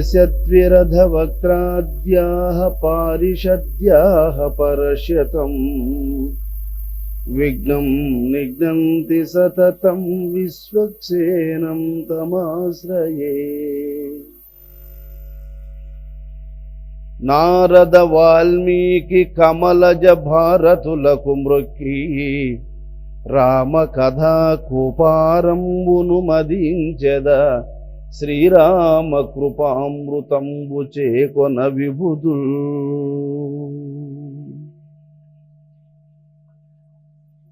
सत्विरधवक्त्राद्याः पारिषद्याः परश्यतं विघ्नं निघ्नन्ति सततं विश्वक्सेनं तमाश्रये। नारद वाल्मीकि कमलज भारतुలకు మ్రొక్కి రామ కథా కూపారంబును మదించెద శ్రీరామ కృపామృతంబు చేకొన విభుదుల్।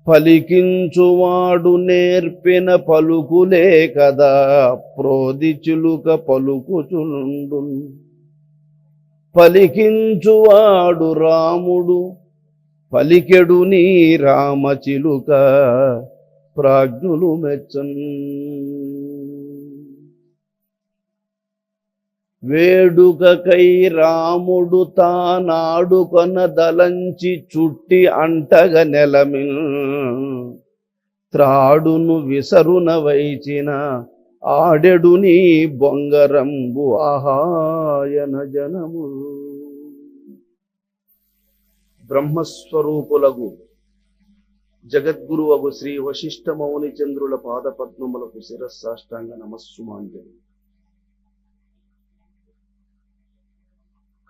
పలికించువాడు నేర్పిన పలుకులే కదా ప్రోది చిలుక పలుకుచుండు। పలికించువాడు రాముడు పలికెడు నీ రామచిలుక ప్రాజ్ఞులు మెచ్చన్। వేడుకకై రాముడు తానాడుకొన దలంచి చుట్టి అంటగ నెలమిల్ త్రాడును విసరున వైచిన ఆడెడు నీ బొంగరంబు ఆహాయన జనము। బ్రహ్మస్వరూపులగు జగద్గురువగు శ్రీ వశిష్ఠ మౌని చంద్రుల పాదపద్మములకు శిరస్సాష్టాంగ నమస్సుమాంజలి।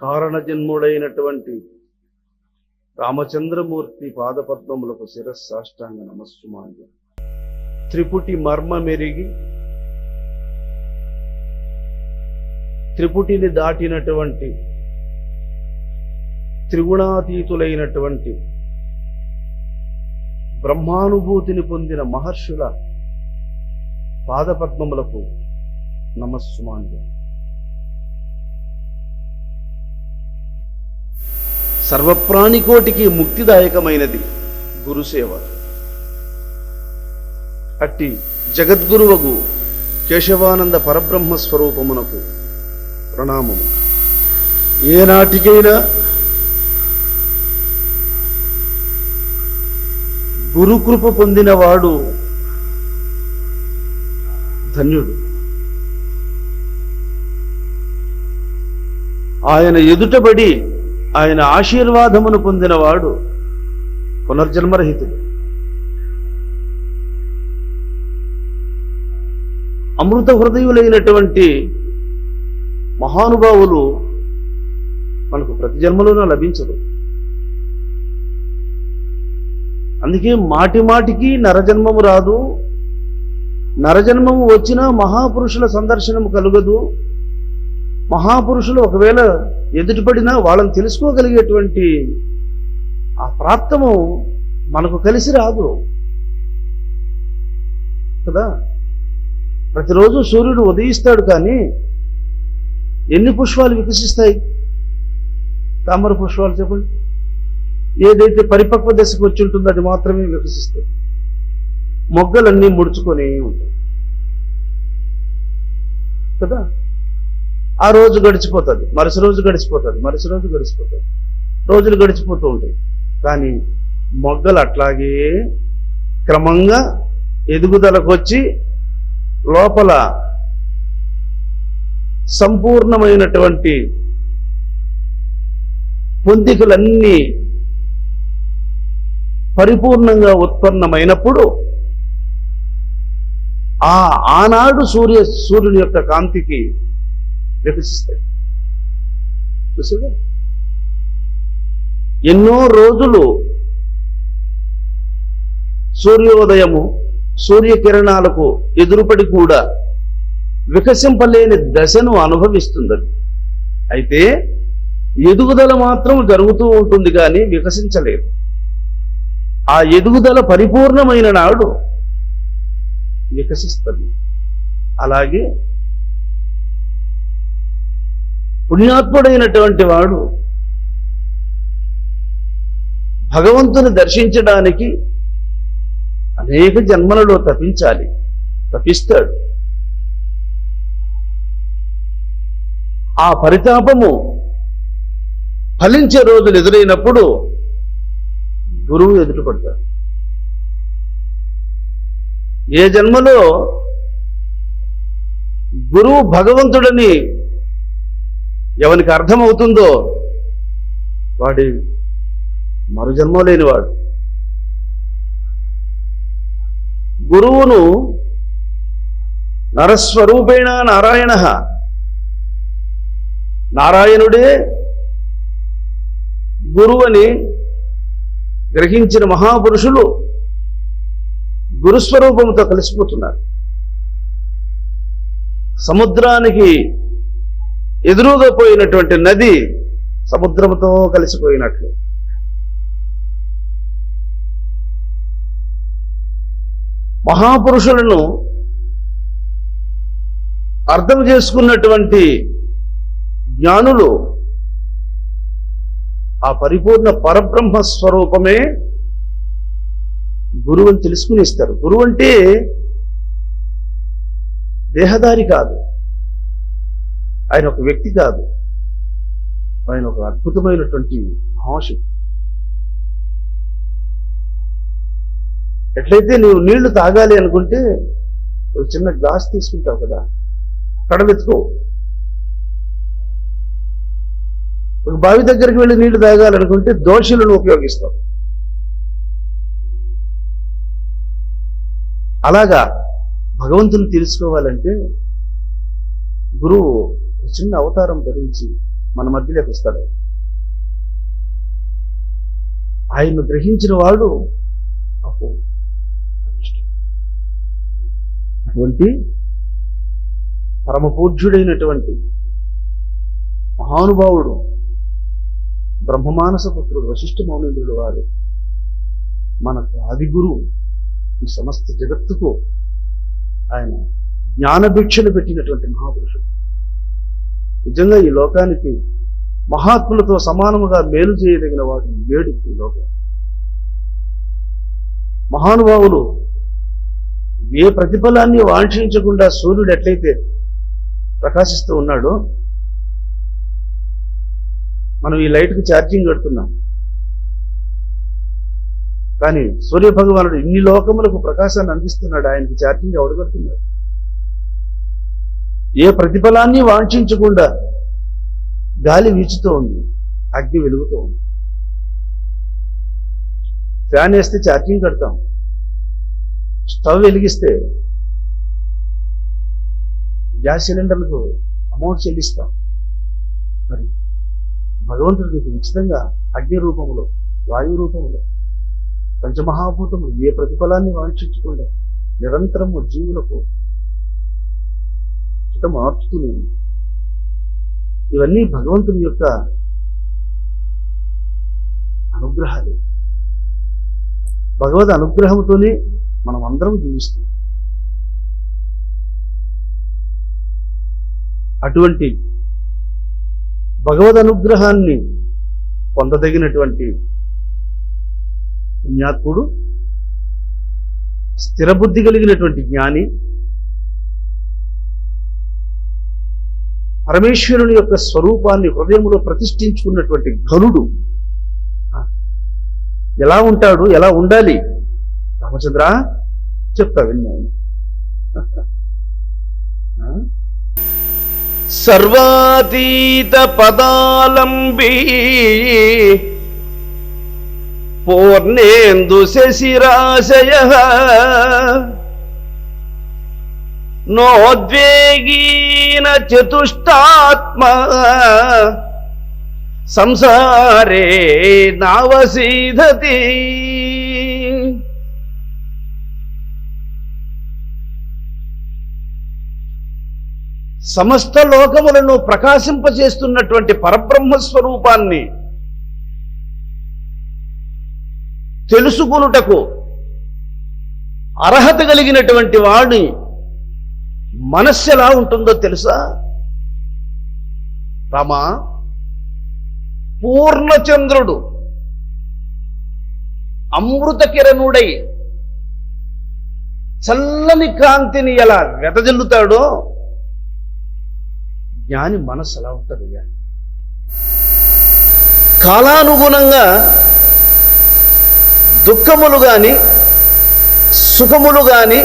కారణజన్ముడైనటువంటి రామచంద్రమూర్తి పాదపద్మములకు శిరస్సాష్టాంగ నమస్సుమాంజలి। త్రిపుటి మర్మ మెరిగి త్రిపుటిని దాటినటువంటి త్రిగుణాతీతులైనటువంటి బ్రహ్మానుభూతిని పొందిన మహర్షుల పాదపద్మములకు నమస్సుమాంజలి। సర్వప్రాణికోటికి ముక్తిదాయకమైనది గురుసేవ। అట్టి జగద్గురువగు కేశవానంద పరబ్రహ్మ స్వరూపమునకు ప్రణామము। ఏనాటికైనా గురుకృప పొందినవాడు ధన్యుడు। ఆయన ఎదుటబడి ఆయన ఆశీర్వాదమును పొందినవాడు పునర్జన్మరహితుడు। అమృత హృదయులైనటువంటి మహానుభావులు మనకు ప్రతి జన్మలోనూ లభించదు। అందుకే మాటి మాటికి నరజన్మము రాదు, నరజన్మము వచ్చినా మహాపురుషుల సందర్శనము కలుగదు। మహాపురుషులు ఒకవేళ ఎదుటిపడినా వాళ్ళని తెలుసుకోగలిగేటువంటి ఆ ప్రాప్తము మనకు కలిసి రాదు కదా। ప్రతిరోజు సూర్యుడు ఉదయిస్తాడు, కానీ ఎన్ని పుష్పాలు వికసిస్తాయి? తామర పుష్పాలు చెప్పండి, ఏదైతే పరిపక్వ దశకు వచ్చి ఉంటుందో అది మాత్రమే వికసిస్తాయి, మొగ్గలన్నీ ముడుచుకొని ఉంటాయి కదా। ఆ రోజు గడిచిపోతుంది, మరుస రోజు గడిచిపోతుంది, మరుస రోజు గడిచిపోతుంది, రోజులు గడిచిపోతూ ఉంటాయి, కానీ మొగ్గలు అట్లాగే క్రమంగా ఎదుగుదలకు వచ్చి లోపల సంపూర్ణమైనటువంటి పొందికలన్నీ పరిపూర్ణంగా ఉత్పన్నమైనప్పుడు ఆనాడు సూర్యుని యొక్క కాంతికి వికసిస్తాయి। చూసారా, ఎన్నో రోజులు సూర్యోదయము సూర్యకిరణాలకు ఎదురుపడి కూడా వికసింపలేని దశను అనుభవిస్తుంది। అయితే ఎదుగుదల మాత్రం జరుగుతూ ఉంటుంది, కానీ వికసించలేదు। ఆ ఎదుగుదల పరిపూర్ణమైన నాడు వికసిస్తుంది। అలాగే పుణ్యాత్ముడైనటువంటి వాడు భగవంతుని దర్శించడానికి అనేక జన్మలలో తపిస్తాడు। ఆ పరితాపము ఫలించే రోజులు ఎదురైనప్పుడు గురువు ఎదుటపడతాడు। ఏ జన్మలో గురువు భగవంతుడని ఎవరికి అర్థమవుతుందో వాడి మరుజన్మ లేనివాడు. గురువును నరస్వరూపేణ నారాయణ, నారాయణుడే గురువని గ్రహించిన మహాపురుషులు గురుస్వరూపంతో కలిసిపోతున్నారు. సముద్రానికి ఎదురుగా పోయినటువంటి నది సముద్రంతో కలిసిపోయినట్లు మహాపురుషులను అర్థం చేసుకున్నటువంటి జ్ఞానులు ఆ పరిపూర్ణ పరబ్రహ్మ స్వరూపమే గురువు అని తెలుసుకుని ఇస్తారు. గురువు అంటే దేహదారి కాదు, ఆయన ఒక వ్యక్తి కాదు, ఆయన ఒక అద్భుతమైనటువంటి మహాశక్తి. ఎట్లయితే నీవు నీళ్లు తాగాలి అనుకుంటే ఒక చిన్న గ్లాస్ తీసుకుంటావు కదా, కడవెత్తుకో. ఒక బావి దగ్గరికి వెళ్ళి నీళ్లు తాగాలనుకుంటే దోషులను ఉపయోగిస్తావు. అలాగా భగవంతుని తెలుసుకోవాలంటే గురువు చిన్న అవతారం ధరించి మన మధ్యలోకి వస్తాడు. ఆయన్ను గ్రహించిన వాడు అటువంటి పరమపూజ్యుడైనటువంటి మహానుభావుడు బ్రహ్మమానస పుత్రుడు వశిష్ఠ మౌనేంద్రుడు వారు మనకు ఆది గురువు. ఈ సమస్త జగత్తుకు ఆయన జ్ఞానభిక్షను పెట్టినటువంటి మహాపురుషుడు. నిజంగా ఈ లోకానికి మహాత్ములతో సమానముగా మేలు చేయదగిన వాడు లేడు ఈ లోకం. మహానుభావులు ఏ ప్రతిఫలాన్ని వాంఛించకుండా సూర్యుడు ఎట్లయితే ప్రకాశిస్తూ ఉన్నాడో, మనం ఈ లైట్కి ఛార్జింగ్ కడుతున్నాం, కానీ సూర్య భగవానుడు ఇన్ని లోకములకు ప్రకాశాన్ని అందిస్తున్నాడు. ఆయనకి ఛార్జింగ్ ఎవడు కడుతున్నాడు? ఏ ప్రతిఫలాన్ని వాంఛించకుండా గాలి వీచుతూ ఉంది, అగ్ని వెలుగుతూ ఉంది. ఫ్యాన్ వేస్తే ఛార్జింగ్ కడతాం, స్టవ్ వెలిగిస్తే గ్యాస్ సిలిండర్లకు అమౌంట్ చెల్లిస్తాం. మరి భగవంతుడు నీకు ఉచితంగా అగ్ని రూపంలో, వాయు రూపంలో, పంచమహాభూతములు ఏ ప్రతిఫలాన్ని వాంఛించకుండా నిరంతరము జీవులకు మార్చుతుంది. ఇవన్నీ భగవంతుని యొక్క అనుగ్రహాలు. భగవద్ అనుగ్రహంతోనే మనం అందరం జీవిస్తున్నాం. అటువంటి భగవద్ అనుగ్రహాన్ని పొందదగినటువంటి పుణ్యాత్ముడు, స్థిరబుద్ధి కలిగినటువంటి జ్ఞాని, పరమేశ్వరుని యొక్క స్వరూపాన్ని హృదయంలో ప్రతిష్ఠించుకున్నటువంటి ఘనుడు ఎలా ఉంటాడు, ఎలా ఉండాలి? రామచంద్ర చెప్తా విన్నాను. సర్వాతీత పదాలంబి పూర్ణేందు శశిరాశయ నోద్వేగీన చతుష్టాత్మ సంసారే నావసీధతి. సమస్త లోకములను ప్రకాశింపజేస్తున్నటువంటి పరబ్రహ్మ స్వరూపాన్ని తెలుసుకొనుటకు అర్హత కలిగినటువంటి వాడి మనస్సు ఎలా ఉంటుందో తెలుసా? రామా, పూర్ణచంద్రుడు అమృత కిరణుడై చల్లని కాంతిని ఎలా వెదజల్లుతాడో జ్ఞాని మనస్సు ఎలా ఉంటుంది? కాలానుగుణంగా దుఃఖములు గాని సుఖములు గాని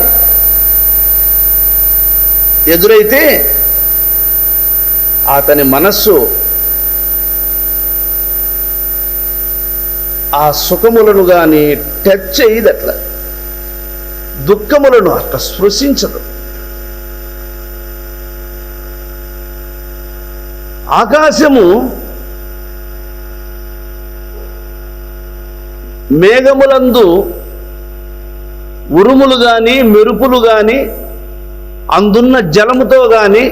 ఎదురైతే అతని మనస్సు ఆ సుఖములను గాని టచ్ చేయదు, అట్లా దుఃఖములను అట్లా స్పృశించదు. ఆకాశము మేఘములందు ఉరుములు గాని మెరుపులు గాని అందున్న జలముతో గాని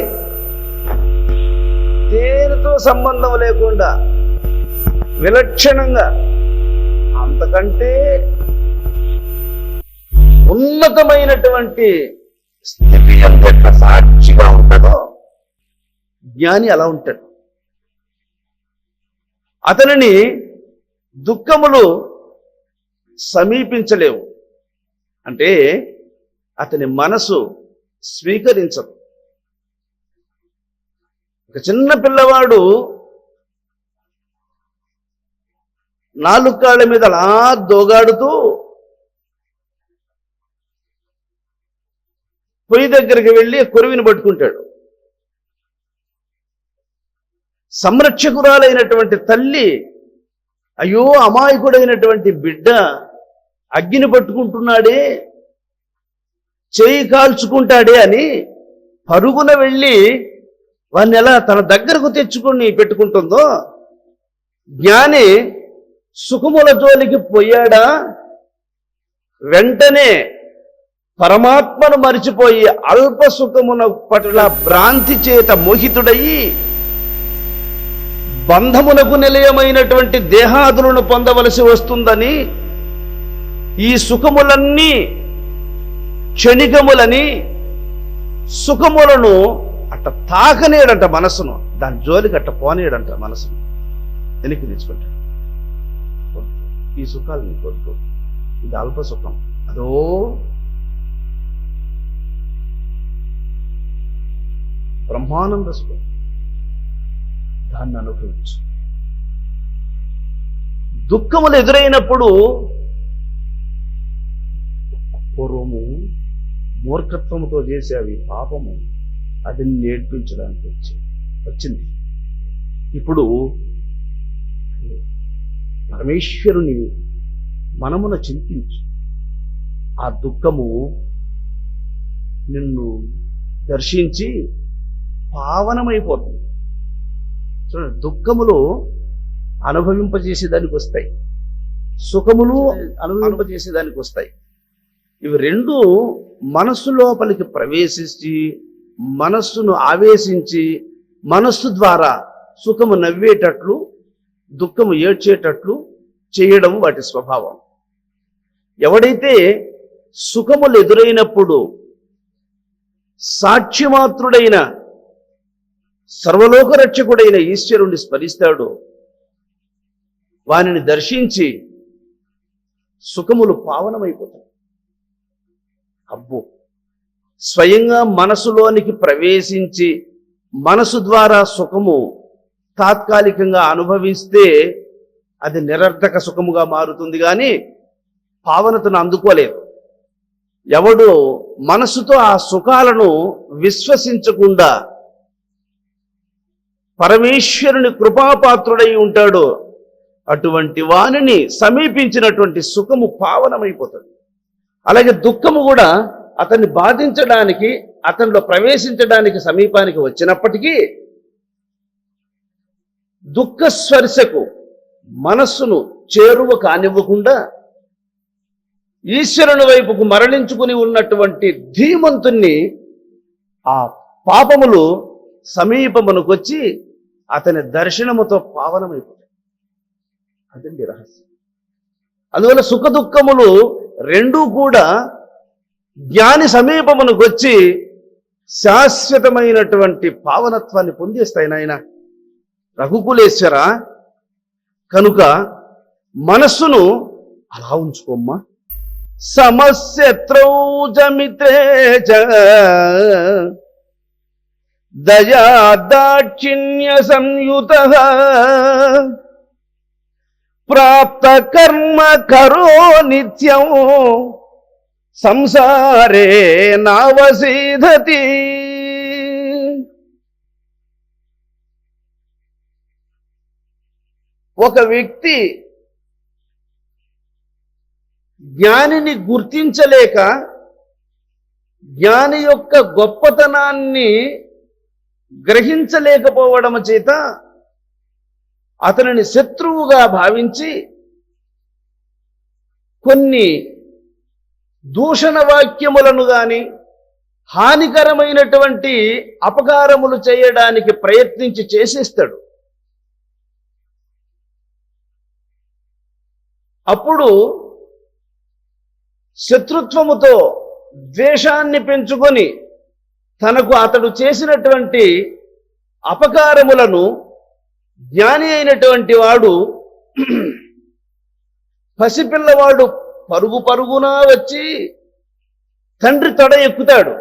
దేనితో సంబంధం లేకుండా విలక్షణంగా అంతకంటే ఉన్నతమైనటువంటి స్థితి ఎంత సాక్షిగా ఉంటుందో జ్ఞాని అలా ఉంటాడు. అతనిని దుఃఖములు సమీపించలేవు. అంటే అతని మనసు స్వీకరించదు. ఒక చిన్న పిల్లవాడు 4 కాళ్ళ మీద అలా దోగాడుతూ పొయ్యి దగ్గరికి వెళ్ళి కొరివిని పట్టుకుంటాడు. సంరక్షకురాలైనటువంటి తల్లి అయ్యో అమాయకుడైనటువంటి బిడ్డ అగ్గిని పట్టుకుంటున్నాడే, చేయి కాల్చుకుంటాడే అని పరుగున వెళ్ళి వాడిని ఎలా తన దగ్గరకు తెచ్చుకొని పెట్టుకుంటుందో, జ్ఞాని సుఖముల జోలికి పోయాడా వెంటనే పరమాత్మను మరిచిపోయి అల్ప సుఖమున పట్ల భ్రాంతి చేత మోహితుడయి బంధమునకు నిలయమైనటువంటి దేహాదులను పొందవలసి వస్తుందని, ఈ సుఖములన్నీ క్షణికములని సుఖములను అట్ట తాకనేడంట మనసును, దాని జోలికి అట్ట పోనేడంట మనసును, వెనక్కి తీసుకుంటాడు. ఈ సుఖాలు నీ కొద్దు, ఇది అల్ప సుఖం, అదో బ్రహ్మానంద సుఖం, దాన్ని అనుభవించు. దుఃఖములు ఎదురైనప్పుడు పూర్వము మూర్ఖత్వముతో చేసేవి పాపము, అది నేర్పించడానికి వచ్చింది. ఇప్పుడు పరమేశ్వరుని మనమున చింతించు. ఆ దుఃఖము నిన్ను దర్శించి పావనమైపోతుంది. చూడండి, దుఃఖములు అనుభవింపజేసేదానికి వస్తాయి, సుఖములు అనుభవింపజేసేదానికి వస్తాయి. ఇవి రెండు మనస్సు లోపలికి ప్రవేశించి మనస్సును ఆవేశించి మనస్సు ద్వారా సుఖము నవ్వేటట్లు దుఃఖము ఏడ్చేటట్లు చేయడం వాటి స్వభావం. ఎవడైతే సుఖములు ఎదురైనప్పుడు సాక్షిమాత్రుడైన సర్వలోక రక్షకుడైన ఈశ్వరుణ్ణి స్మరిస్తాడు, వానిని దర్శించి సుఖములు పావనమైపోతాయి. అబ్బో, స్వయంగా మనసులోనికి ప్రవేశించి మనసు ద్వారా సుఖము తాత్కాలికంగా అనుభవిస్తే అది నిరర్థక సుఖముగా మారుతుంది, కానీ పావనతను అందుకోలేదు. ఎవడు మనసుతో ఆ సుఖాలను విశ్వసించకుండా పరమేశ్వరుని కృపాపాత్రుడై ఉంటాడో అటువంటి వానిని సమీపించినటువంటి సుఖము పావనమైపోతుంది. అలాగే దుఃఖము కూడా అతన్ని బాధించడానికి, అతనిలో ప్రవేశించడానికి సమీపానికి వచ్చినప్పటికీ దుఃఖ స్పర్శకు మనస్సును చేరువ కానివ్వకుండా ఈశ్వరుని వైపుకు మరలించుకుని ఉన్నటువంటి ధీమంతుణ్ణి ఆ పాపములు సమీపమునకొచ్చి అతని దర్శనముతో పావనమైపోతాయి. అదండి రహస్యం. అందువల్ల సుఖ దుఃఖములు రెండూ కూడా జ్ఞాని సమీపమునకు వచ్చి శాశ్వతమైనటువంటి పావనత్వాన్ని పొందేస్తాయి. నాయన రఘుకులేశ్వర, కనుక మనస్సును అలా ఉంచుకోమ్మా. సమశత్రౌ జమిత్రే చ దయా దాక్షిణ్య సంయుతః ప్రాప్త కర్మ కరో నిత్యం సంసారే నావసీధతి. ఒక వ్యక్తి జ్ఞానిని గుర్తించలేక జ్ఞాని యొక్క గొప్పతనాన్ని గ్రహించలేకపోవడం చేత అతనిని శత్రువుగా భావించి కొన్ని దూషణ వాక్యములను గాని హానికరమైనటువంటి అపకారములు చేయడానికి ప్రయత్నించి చేసేస్తాడు. అప్పుడు శత్రుత్వముతో ద్వేషాన్ని పెంచుకొని తనకు అతడు చేసినటువంటి అపకారములను జ్ఞాని అయినటువంటి వాడు పసిపిల్లవాడు పరుగు పరుగున వచ్చి తండ్రి తొడ ఎక్కుతాడు.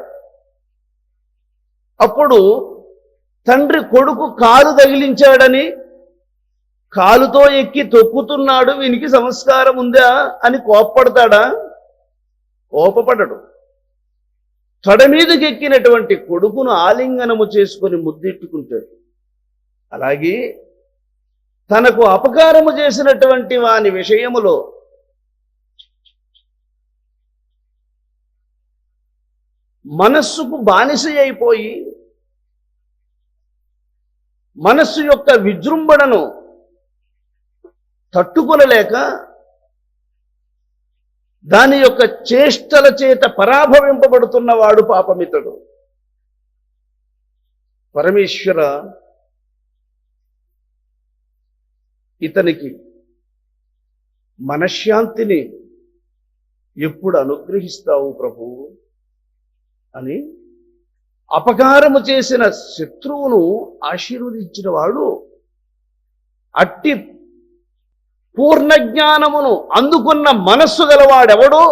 అప్పుడు తండ్రి కొడుకు కాలు తగిలించాడని కాలుతో ఎక్కి తొక్కుతున్నాడు, వీనికి సంస్కారం ఉందా అని కోప్పడతాడా? కోపపడడు. తొడ మీదకి ఎక్కినటువంటి కొడుకును ఆలింగనము చేసుకొని ముద్దెట్టుకుంటాడు. అలాగే తనకు అపకారము చేసినటువంటి వాని విషయములో మనస్సుకు బానిస అయిపోయి మనస్సు యొక్క విజృంభణను తట్టుకొనలేక దాని యొక్క చేష్టల చేత పరాభవింపబడుతున్నవాడు పాపమితుడు. పరమేశ్వర, ఇతనికి మనశ్శాంతిని ఎప్పుడు అనుగ్రహిస్తావు ప్రభువు అని అపకారము చేసిన శత్రువును ఆశీర్వదించిన వాడు, అట్టి పూర్ణ జ్ఞానమును అందుకున్న మనస్సు గలవాడెవడో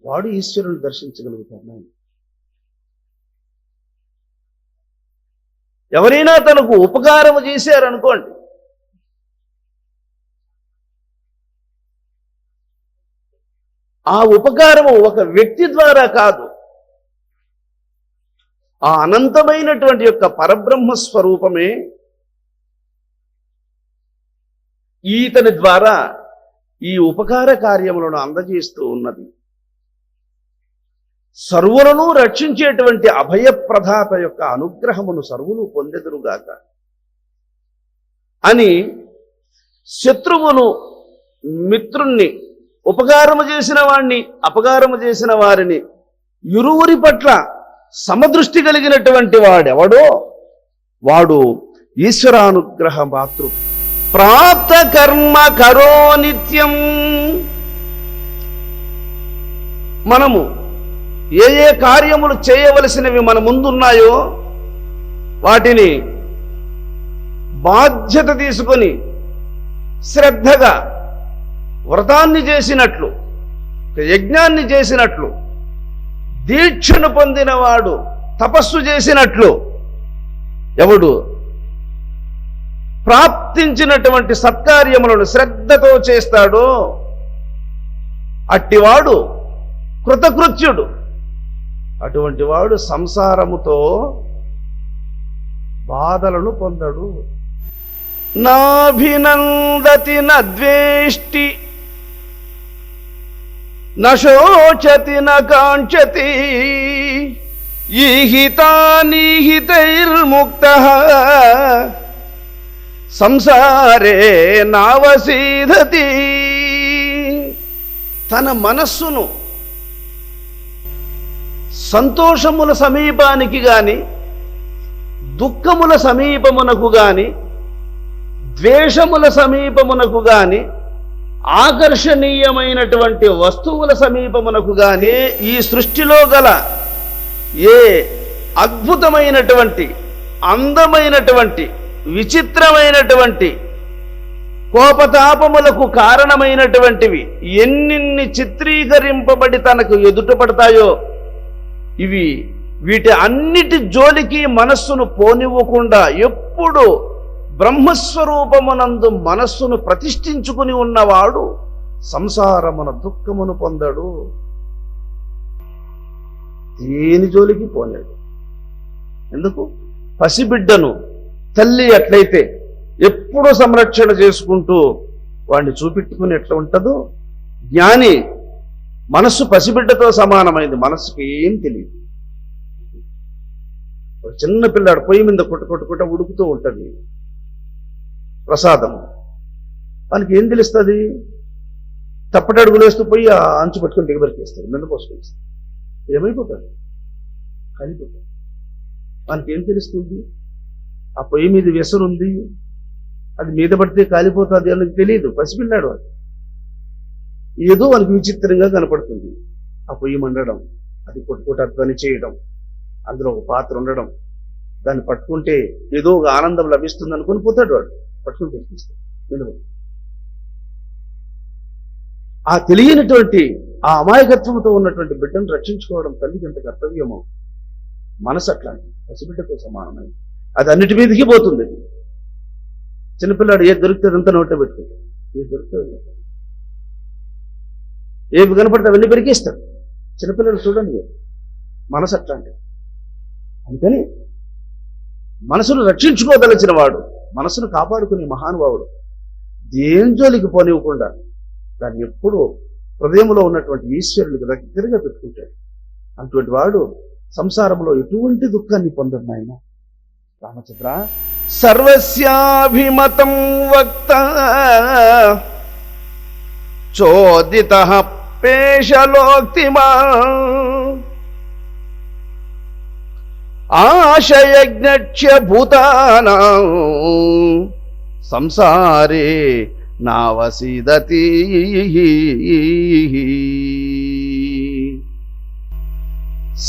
వాడు ఈశ్వరుని దర్శించగలుగుతాడు. ఎవరైనా తనకు ఉపకారము చేశారనుకోండి, ఆ ఉపకారము ఒక వ్యక్తి ద్వారా కాదు, ఆ అనంతమైనటువంటి యొక్క పరబ్రహ్మ స్వరూపమే ఈతని ద్వారా ఈ ఉపకార కార్యములను అందజేస్తూ ఉన్నది. సర్వులను రక్షించేటువంటి అభయప్రదాత యొక్క అనుగ్రహమును సర్వులు పొందెదురుగాక అని శత్రువును మిత్రుణ్ణి, ఉపకారము చేసిన వాణ్ణి, అపకారము చేసిన వారిని ఇరువురి పట్ల సమదృష్టి కలిగినటువంటి వాడెవడో వాడు ఈశ్వరానుగ్రహ మాతృ ప్రాప్త కర్మ కరో నిత్యం. మనము ఏ ఏ కార్యములు చేయవలసినవి మన ముందున్నాయో వాటిని బాధ్యత తీసుకొని శ్రద్ధగా వ్రతాన్ని చేసినట్లు, యజ్ఞాన్ని చేసినట్లు, దీక్షను పొందినవాడు తపస్సు చేసినట్లు ఎవడు ప్రాప్తించినటువంటి సత్కార్యములను శ్రద్ధతో చేస్తాడో అట్టివాడు కృతకృత్యుడు. అటువంటి వాడు సంసారముతో బాధలను పొందడు. నాభినందతి నద్వేష్టి నశోచతి నకాంక్షతి ఈహితానిహితైర్ముక్తః సంసారే నావసీదతి. తన మనస్సును సంతోషముల సమీపానికి గాని, దుఃఖముల సమీపమునకు గాని, ద్వేషముల సమీపమునకు గాని, ఆకర్షణీయమైనటువంటి వస్తువుల సమీపమునకు గాని, ఈ సృష్టిలో గల ఏ అద్భుతమైనటువంటి, అందమైనటువంటి, విచిత్రమైనటువంటి, కోపతాపములకు కారణమైనటువంటివి ఎన్నిన్ని చిత్రీకరింపబడి తనకు ఎదుటపడతాయో వీటి అన్నిటి జోలికి మనస్సును పోనివ్వకుండా ఎప్పుడు బ్రహ్మస్వరూపమునందు మనస్సును ప్రతిష్ఠించుకుని ఉన్నవాడు సంసారమున దుఃఖమును పొందడు, దేని జోలికి పోలేడు. ఎందుకు? పసిబిడ్డను తల్లి ఎట్లయితే ఎప్పుడూ సంరక్షణ చేసుకుంటూ వాడిని చూపెట్టుకుని ఎట్లా ఉంటుందో జ్ఞాని మనస్సు పసిబిడ్డతో సమానమైంది, మనస్సుకి ఏం తెలియదు. ఒక చిన్న పిల్లాడు పొయ్యి మీద కొట్ట ఉడుకుతూ ఉంటుంది ప్రసాదం, వానికి ఏం తెలుస్తుంది? తప్పటడుగులు వేస్తూ పోయి ఆ అంచు పట్టుకొని దిగబరికేస్తాడు, నిన్న పోసుకొస్తాడు, ఏమైపోతాడు? కాలిపోతాడు. వానికి ఏం తెలుస్తుంది? ఆ పొయ్యి మీద వెసరుంది, అది మీద పడితే కాలిపోతుంది అని తెలియదు, పసిపిల్లాడు వాడు. ఏదో వానికి విచిత్రంగా కనపడుతుంది. ఆ పొయ్యి మండడం, అది కొట్టుకోట ధ్వని చేయడం, అందులో ఒక పాత్ర ఉండడం, దాన్ని పట్టుకుంటే ఏదో ఒక ఆనందం లభిస్తుంది అనుకుని పోతాడు వాడు, పట్టుకుని తెప్పిస్తాడు. ఆ తెలియనటువంటి ఆ అమాయకత్వంతో ఉన్నటువంటి బిడ్డను రక్షించుకోవడం తల్లికి ఎంత కర్తవ్యమో. మనసు అట్లాంటి పసిబిడ్డతో సమానమైంది, అది అన్నిటి మీదకి పోతుంది. చిన్నపిల్లాడు ఏది దొరికితే అదంతా నోట్లో పెట్టుకుంటాడు, ఏది దొరుకుతుంది ఏవి కనపడితే అవన్నీ పెరిగేస్తాడు. చిన్నపిల్లలు చూడండి, మనసు అట్లాంటి. అందుకని మనసును రక్షించుకోదలచిన వాడు, మనసును కాపాడుకునే మహానుభావుడు దేని జోలికి పోనివ్వకుండా దాన్ని ఎప్పుడూ హృదయంలో ఉన్నటువంటి ఈశ్వరునికి దగ్గరగా పెట్టుకుంటాడు. అటువంటి వాడు సంసారంలో ఎటువంటి దుఃఖాన్ని పొందడు నాయన. రామచంద్ర, సర్వస్యాభిమతం వక్త చోదిత పేషలోక్తిమా ఆశయజ్ఞ భూతానాం సంసారే నావసీదతి.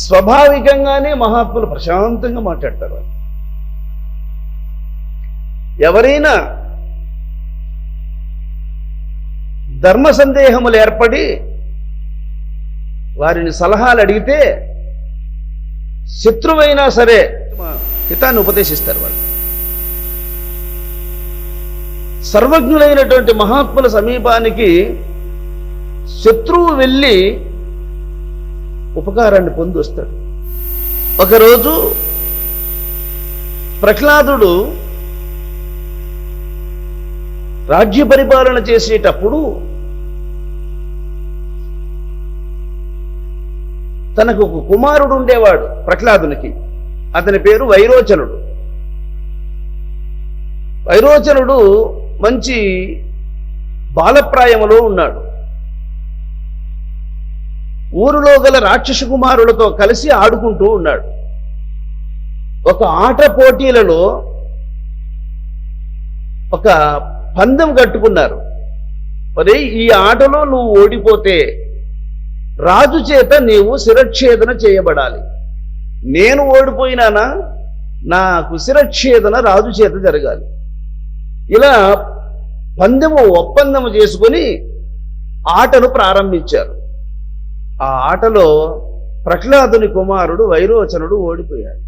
స్వాభావికంగానే మహాత్ములు ప్రశాంతంగా మాట్లాడతారు. ఎవరైనా ధర్మ సందేహములు ఏర్పడి వారిని సలహాలు అడిగితే శత్రువైనా సరే హితాన్ని ఉపదేశిస్తారు వాళ్ళు. సర్వజ్ఞులైనటువంటి మహాత్ముల సమీపానికి శత్రువు వెళ్ళి ఉపకారాన్ని పొంది వస్తాడు. ఒకరోజు ప్రహ్లాదుడు రాజ్య పరిపాలన చేసేటప్పుడు తనకు ఒక కుమారుడు ఉండేవాడు ప్రహ్లాదునికి. అతని పేరు వైరోచనుడు. వైరోచనుడు మంచి బాలప్రాయములో ఉన్నాడు. ఊరిలో గల రాక్షస కుమారులతో కలిసి ఆడుకుంటూ ఉన్నాడు. ఒక ఆట పోటీలలో ఒక పందెం కట్టుకున్నారు. మరి ఈ ఆటలో నువ్వు ఓడిపోతే రాజు చేత నీవు శిరచ్ఛేదన చేయబడాలి. నేను ఓడిపోయినానా, నాకు శిరచ్ఛేదన రాజు చేత జరగాలి. ఇలా ఒప్పందము చేసుకొని ఆటను ప్రారంభించారు. ఆ ఆటలో ప్రహ్లాదుని కుమారుడు వైరోచనుడు ఓడిపోయాడు.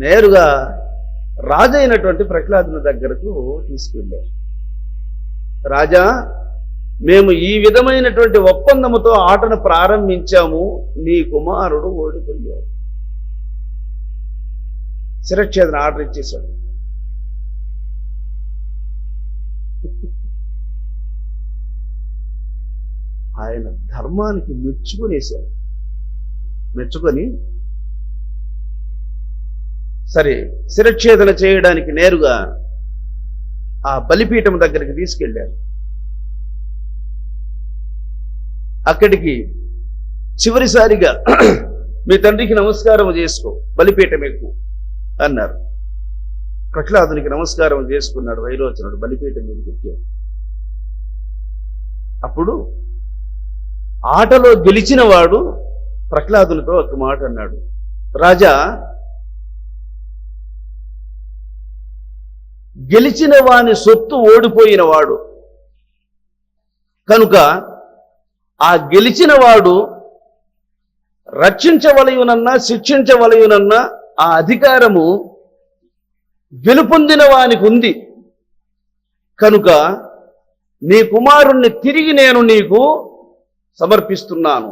నేరుగా రాజైనటువంటి ప్రహ్లాదుని దగ్గరకు తీసుకెళ్ళారు. రాజా, మేము ఈ విధమైనటువంటి ఒప్పందముతో ఆటను ప్రారంభించాము, నీ కుమారుడు ఓడిపోయాడు. శిరచ్ఛేదన ఆర్డర్ ఇచ్చేశాడు. ఆయన ధర్మానికి మెచ్చుకునేశారు. మెచ్చుకొని సరే శిరచ్ఛేదన చేయడానికి నేరుగా ఆ బలిపీఠం దగ్గరికి తీసుకెళ్ళారు. అక్కడికి చివరిసారిగా మీ తండ్రికి నమస్కారం చేసుకో, బలిపీఠం ఎక్కువ అన్నారు. ప్రహ్లాదునికి నమస్కారం చేసుకున్నాడు వైరోచనుడు, బలిపీఠం మీదకి ఎక్కాడు. అప్పుడు ఆటలో గెలిచిన వాడు ప్రహ్లాదునితో ఒక మాట అన్నాడు. రాజా, గెలిచిన వాని సొత్తు ఓడిపోయిన వాడు కనుక ఆ గెలిచిన వాడు రక్షించవలయునన్నా శిక్షించవలయునన్నా ఆ అధికారము గెలుపొందిన వానికి ఉంది. కనుక నీ కుమారుణ్ణి తిరిగి నేను నీకు సమర్పిస్తున్నాను.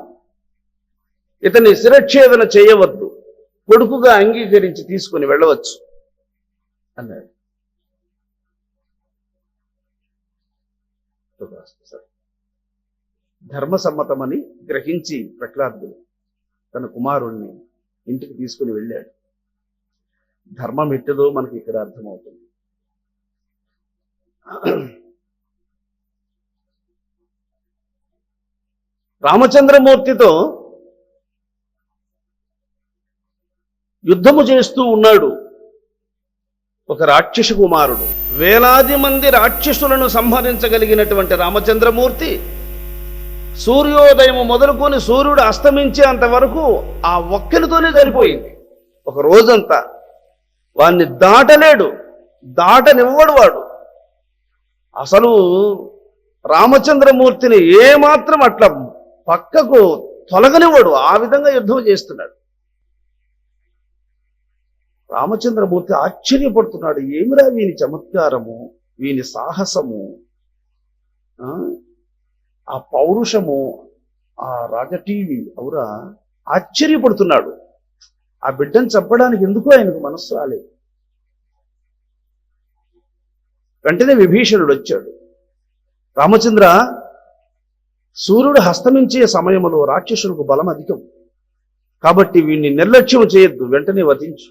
ఇతని శిరచ్ఛేదన చేయవద్దు, కొడుకుగా అంగీకరించి తీసుకుని వెళ్ళవచ్చు అన్నాడు. ధర్మసమ్మతమని గ్రహించి ప్రహ్లాదుడు తన కుమారుణ్ణి ఇంటికి తీసుకుని వెళ్ళాడు. ధర్మం ఎట్టదో మనకి ఇక్కడ అర్థమవుతుంది. రామచంద్రమూర్తితో యుద్ధము చేస్తూ ఉన్నాడు ఒక రాక్షస కుమారుడు. వేలాది మంది రాక్షసులను సంహరించగలిగినటువంటి రామచంద్రమూర్తి సూర్యోదయం మొదలుకొని సూర్యుడు అస్తమించేంత వరకు ఆ ఒక్కరితోనే సరిపోయింది. ఒక రోజంతా వాణ్ణి దాటలేడు, దాటనివ్వడు వాడు. అసలు రామచంద్రమూర్తిని ఏమాత్రం అట్లా పక్కకు తొలగనివ్వడు. ఆ విధంగా యుద్ధం చేస్తున్నాడు. రామచంద్రమూర్తి ఆశ్చర్యపడుతున్నాడు. ఏమిరా వీని చమత్కారము, వీని సాహసము, ఆ పౌరుషము, ఆ రాజటీవి అవురా ఆశ్చర్యపడుతున్నాడు. ఆ బిడ్డను చంపడానికి ఎందుకు ఆయనకు మనస్సు రాలేదు. వెంటనే విభీషణుడు వచ్చాడు. రామచంద్ర, సూర్యుడు హస్తమించే సమయంలో రాక్షసులకు బలం అధికం, కాబట్టి వీడిని నిర్లక్ష్యం చేయొద్దు, వెంటనే వధించు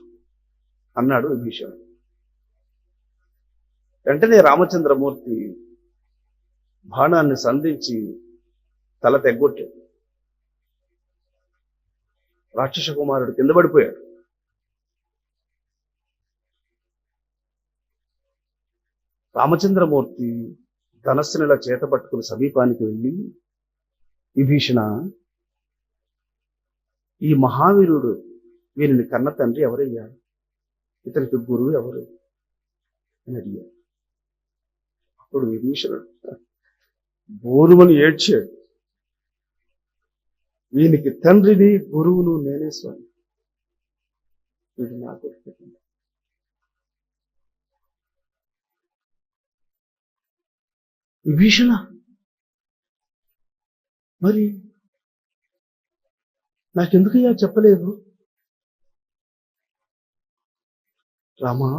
అన్నాడు విభీషణుడు. వెంటనే రామచంద్రమూర్తి బాణాన్ని సంధించి తల తెగ్గొట్టాడు. రాక్షస కుమారుడు కింద పడిపోయాడు. రామచంద్రమూర్తి ధనస్సునిలా చేత పట్టుకుని సమీపానికి వెళ్ళి, విభీషణ, ఈ మహావీరుడు వీరిని కన్న తండ్రి ఎవరయ్యా? ఇతనికి గురువు ఎవరు అని అడిగాడు. అప్పుడు విభీషణుడు బోరుమని ఏడ్చాడు. వీనికి తండ్రిని గురువును నేనే స్వామి, వీడు నాకు పెట్టింది. విభీషణ, మరి నాకెందుకయ్యా చెప్పలేదు? రామా,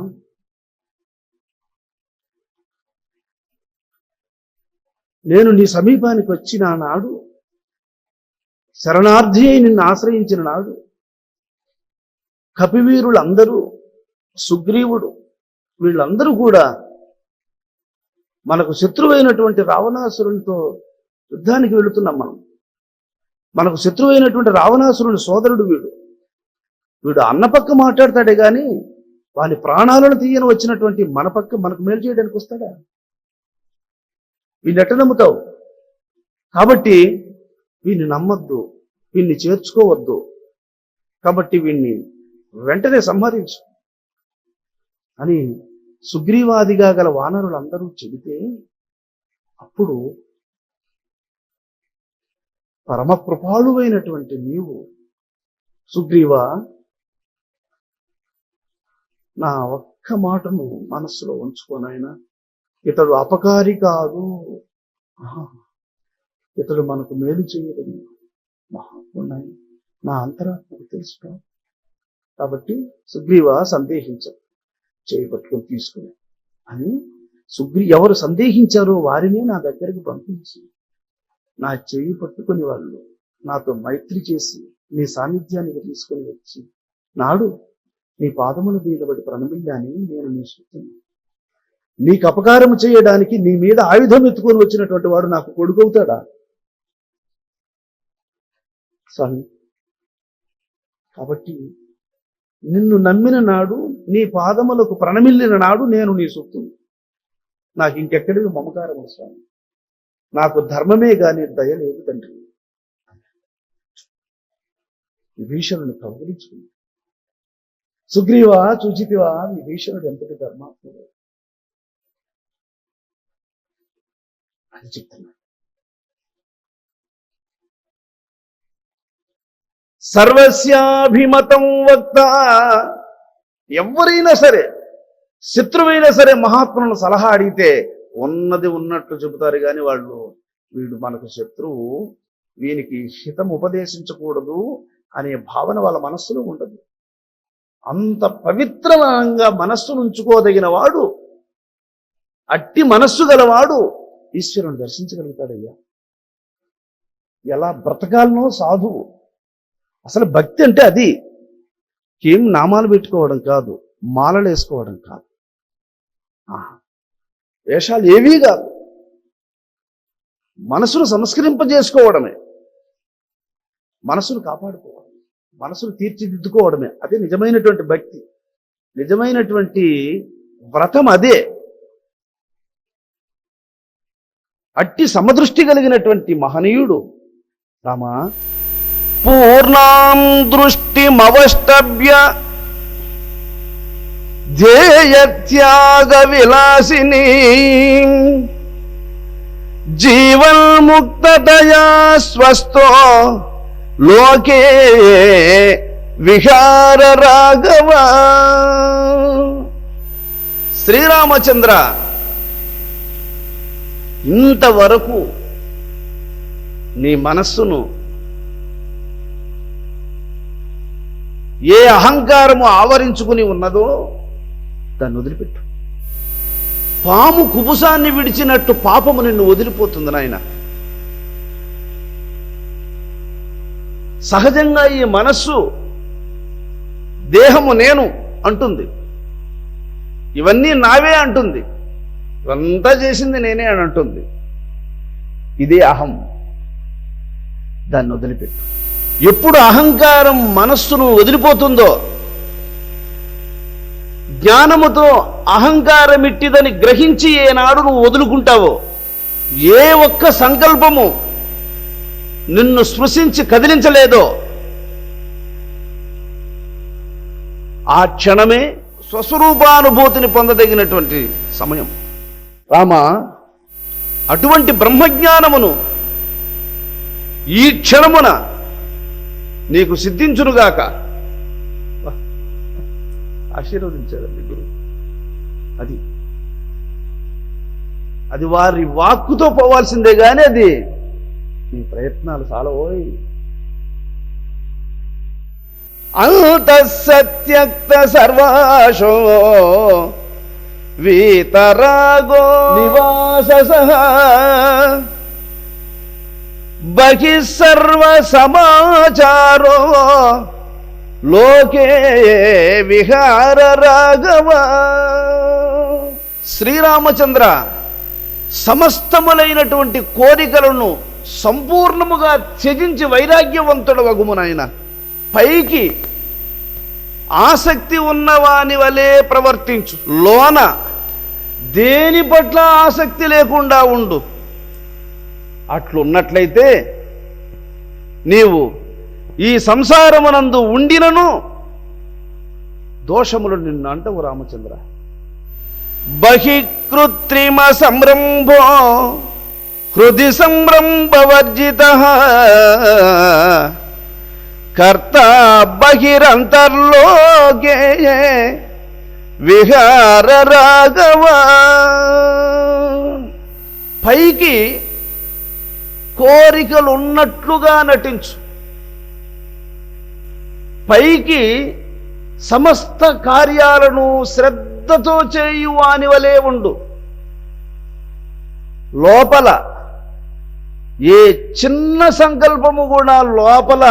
నేను నీ సమీపానికి వచ్చిన నాడు, శరణార్థి అయి నిన్ను ఆశ్రయించిన నాడు, కపివీరులందరూ, సుగ్రీవుడు, వీళ్ళందరూ కూడా మనకు శత్రువైనటువంటి రావణాసురునితో యుద్ధానికి వెళుతున్నాం. మనకు శత్రువైనటువంటి రావణాసురుని సోదరుడు వీడు అన్న పక్క మాట్లాడతాడే గాని వాని ప్రాణాలను తీయని వచ్చినటువంటి మన పక్క మనకు మేలు చేయడానికి వస్తాడా? వీడిని ఎట్ట నమ్ముతావు? కాబట్టి వీడిని నమ్మద్దు, వీడిని చేర్చుకోవద్దు, కాబట్టి వీడిని వెంటనే సంహరించు అని సుగ్రీవాదిగా గల వానరులందరూ చెబితే, అప్పుడు పరమ కృపాళువైనటువంటి నీవు, సుగ్రీవా, నా ఒక్క మాటను మనస్సులో ఉంచుకోనైనా, ఇతడు అపకారి కాదు, ఇతడు మనకు మేలు చేయడం మహాత్ముడని నా అంతరాత్మకు తెలుసుకో. కాబట్టి సుగ్రీవా, సందేహించు, చేయి పట్టుకొని తీసుకుని అని ఎవరు సందేహించారో వారినే నా దగ్గరికి పంపించి, నా చేయి పట్టుకుని వాళ్ళు నాతో మైత్రి చేసి నీ సాన్నిధ్యానికి తీసుకొని వచ్చి, నాడు నీ పాదముల మీద పడి ప్రణమిల్లాని నేను నీ సొత్తుని, నీకు అపకారం చేయడానికి నీ మీద ఆయుధం ఎత్తుకొని వచ్చినటువంటి వాడు నాకు కొడుకవుతాడా? స్వామి, కాబట్టి నిన్ను నమ్మిన నాడు, నీ పాదములకు ప్రణమిల్లిన నాడు నేను నీ సొత్తుని, నాకు ఇంకెక్కడికి మమకారం స్వామి, నాకు ధర్మమే గాని దయ లేదు తండ్రి. విభీషణుని కౌగిలించుకుంది. సుగ్రీవా, చూచితివా విభీషణుడు ఎంతటి ధర్మాత్ముడు అని చెప్తున్నాడు. సర్వస్యాభిమతం వక్త, ఎవరైనా సరే, శత్రువైనా సరే మహాత్ములను సలహా అడిగితే ఉన్నది ఉన్నట్టు చెబుతారు కానీ వాళ్ళు, వీడు మనకు శత్రువు, వీనికి హితం ఉపదేశించకూడదు అనే భావన వాళ్ళ మనస్సులో ఉండదు. అంత పవిత్రంగా మనస్సును ఉంచుకోదగిన వాడు, అట్టి మనస్సు గలవాడు ఈశ్వరుని దర్శించగలుగుతాడయ్యా. ఎలా బ్రతకాలనో సాధువు. అసలు భక్తి అంటే అది ఏం నామాలు పెట్టుకోవడం కాదు, మాలలు వేసుకోవడం కాదు, వేషాలు ఏవీ కాదు, మనసును సంస్కరింపజేసుకోవడమే, మనసును కాపాడుకోవడం, మనసును తీర్చిదిద్దుకోవడమే. అదే నిజమైనటువంటి భక్తి, నిజమైనటువంటి వ్రతం అదే. అట్టి సమదృష్టి కలిగినటువంటి మహనీయుడు రామా. పూర్ణాం దృష్టిమవష్టభ్య ధ్యేయత్యాగ విలాసిని జీవన్ముక్తతయా స్వస్థో లోకే విహార రాఘవ. శ్రీరామచంద్ర, ఇంతవరకు నీ మనస్సును ఏ అహంకారము ఆవరించుకుని ఉన్నదో దాన్ని వదిలిపెట్టు. పాము కుబుసాన్ని విడిచినట్టు పాపము నిన్ను వదిలిపోతుంది నాయన. సహజంగా ఈ మనస్సు దేహము నేను అంటుంది, ఇవన్నీ నావే అంటుంది, ఇవంతా చేసింది నేనే అని అంటుంది. ఇదే అహం. దాన్ని వదిలిపెట్టు. ఎప్పుడు అహంకారం మనస్సును వదిలిపోతుందో, జ్ఞానముతో అహంకారం ఇట్టిదని గ్రహించి ఏనాడు నువ్వు వదులుకుంటావో, ఏ ఒక్క సంకల్పము నిన్ను స్పృశించి కదిలించలేదో ఆ క్షణమే స్వస్వరూపానుభూతిని పొందదగినటువంటి సమయం. రామ, అటువంటి బ్రహ్మజ్ఞానమును ఈ క్షణమున నీకు సిద్ధించునుగాక. ఆశీర్వదించారండి గురువు. అది వారి వాక్కుతో పోవాల్సిందే కానీ అది నీ ప్రయత్నాలు చాలవోయ్. అంతఃసత్యక్త సర్వాశో వీతరాగో నివాససః బహిఃసర్వ సమాచారో లోకే విహార రాఘవ. శ్రీరామచంద్ర, సమస్తములైనటువంటి కోరికలను సంపూర్ణముగా త్యజించి వైరాగ్యవంతుడు వగుము నాయన. పైకి ఆసక్తి ఉన్నవాని వలె ప్రవర్తించు, లోన దేని పట్ల ఆసక్తి లేకుండా ఉండు. అట్లున్నట్లయితే నీవు ఈ సంసారమునందు ఉండినను దోషములు నిన్ను అంటవు రామచంద్ర. బహికృత్రిమ సంరంభో హృది సంరంభవర్జితః కర్త బహిరంతర్లోకే విహార రాఘవ. పైకి కోరికలు ఉన్నట్లుగా నటించు, పైకి సమస్త కార్యాలను శ్రద్ధతో చేయు వాని వలె ఉండు. లోపల ఏ చిన్న సంకల్పము కూడా లోపల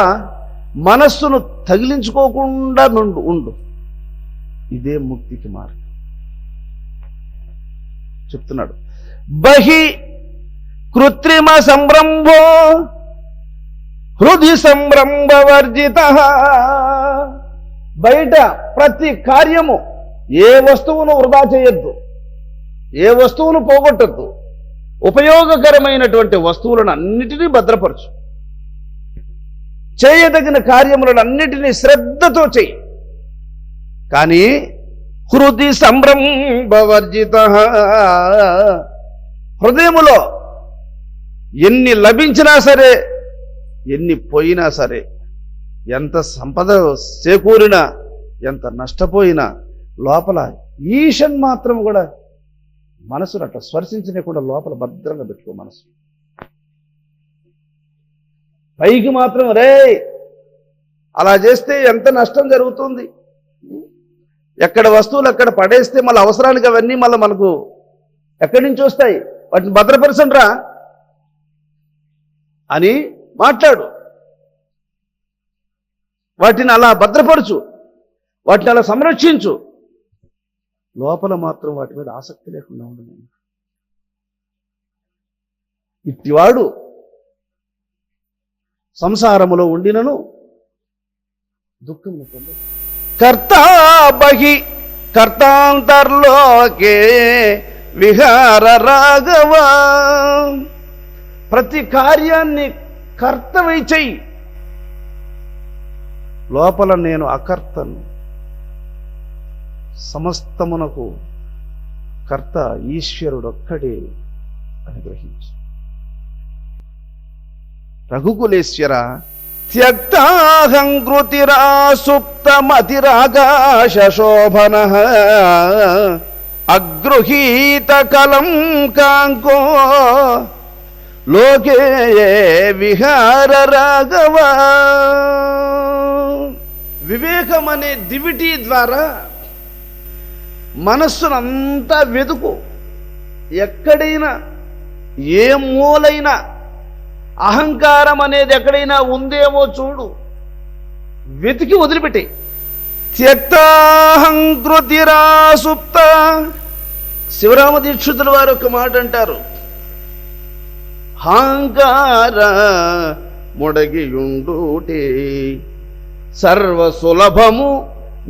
మనస్సును తగిలించుకోకుండా ఉండు. ఇదే ముక్తికి మార్గం చెప్తున్నాడు. బహి కృత్రిమ సంరంభో హృది సంరంభవర్జితః. బయట ప్రతి కార్యము, ఏ వస్తువును వృధా చేయొద్దు, ఏ వస్తువును పోగొట్టద్దు. ఉపయోగకరమైనటువంటి వస్తువులను అన్నిటినీ భద్రపరచు. చేయదగిన కార్యములను అన్నిటినీ శ్రద్ధతో చెయ్యి. కానీ హృది సంరంభవర్జితః, హృదయములో ఎన్ని లభించినా సరే, ఎన్ని పోయినా సరే, ఎంత సంపద చేకూరినా, ఎంత నష్టపోయినా, లోపల ఈషన్ మాత్రం కూడా మనసును అట్లా స్పర్శించిన కూడా లోపల భద్రంగా పెట్టుకో మనసు. పైకి మాత్రం రే అలా చేస్తే ఎంత నష్టం జరుగుతుంది. ఎక్కడ వస్తువులు అక్కడ పడేస్తే మళ్ళీ అవసరానికి అవన్నీ మళ్ళీ మనకు ఎక్కడి నుంచి వస్తాయి, వాటిని భద్రపరచండి రా అని మాట్లాడు, వాటిని అలా భద్రపరచు, వాటిని అలా సంరక్షించు. లోపల మాత్రం వాటి మీద ఆసక్తి లేకుండా ఉండదు. ఇట్టివాడు సంసారములో ఉండినను దుఃఖము పొందడు. కర్తా బహి కర్తాంతర్లోకే విహార రాఘవ. ప్రతి కార్యాన్ని కర్తవై చెయ్యి. లోపల నేను అకర్తను, సమస్తమునకు కర్త ఈశ్వరుడొక్కడే అని గ్రహించు. రఘుకులేశ్వర త్యక్తాహంకృతిరా సుప్తమతిరాకాశ శోభన అగృహీత కలం కాంకో లోకే విహార రాఘవ. వివేకం అనే దివిటి ద్వారా మనస్సునంతా వెతుకు. ఎక్కడైనా ఏ మూలైనా అహంకారం అనేది ఎక్కడైనా ఉందేమో చూడు, వెతికి వదిలిపెట్టే. త్యక్తాహంకృతిరా సుప్త. శివరామ దీక్షితుల వారు ఒక మాట అంటారు, అహంకార ముడగియుండుటే సర్వ సులభము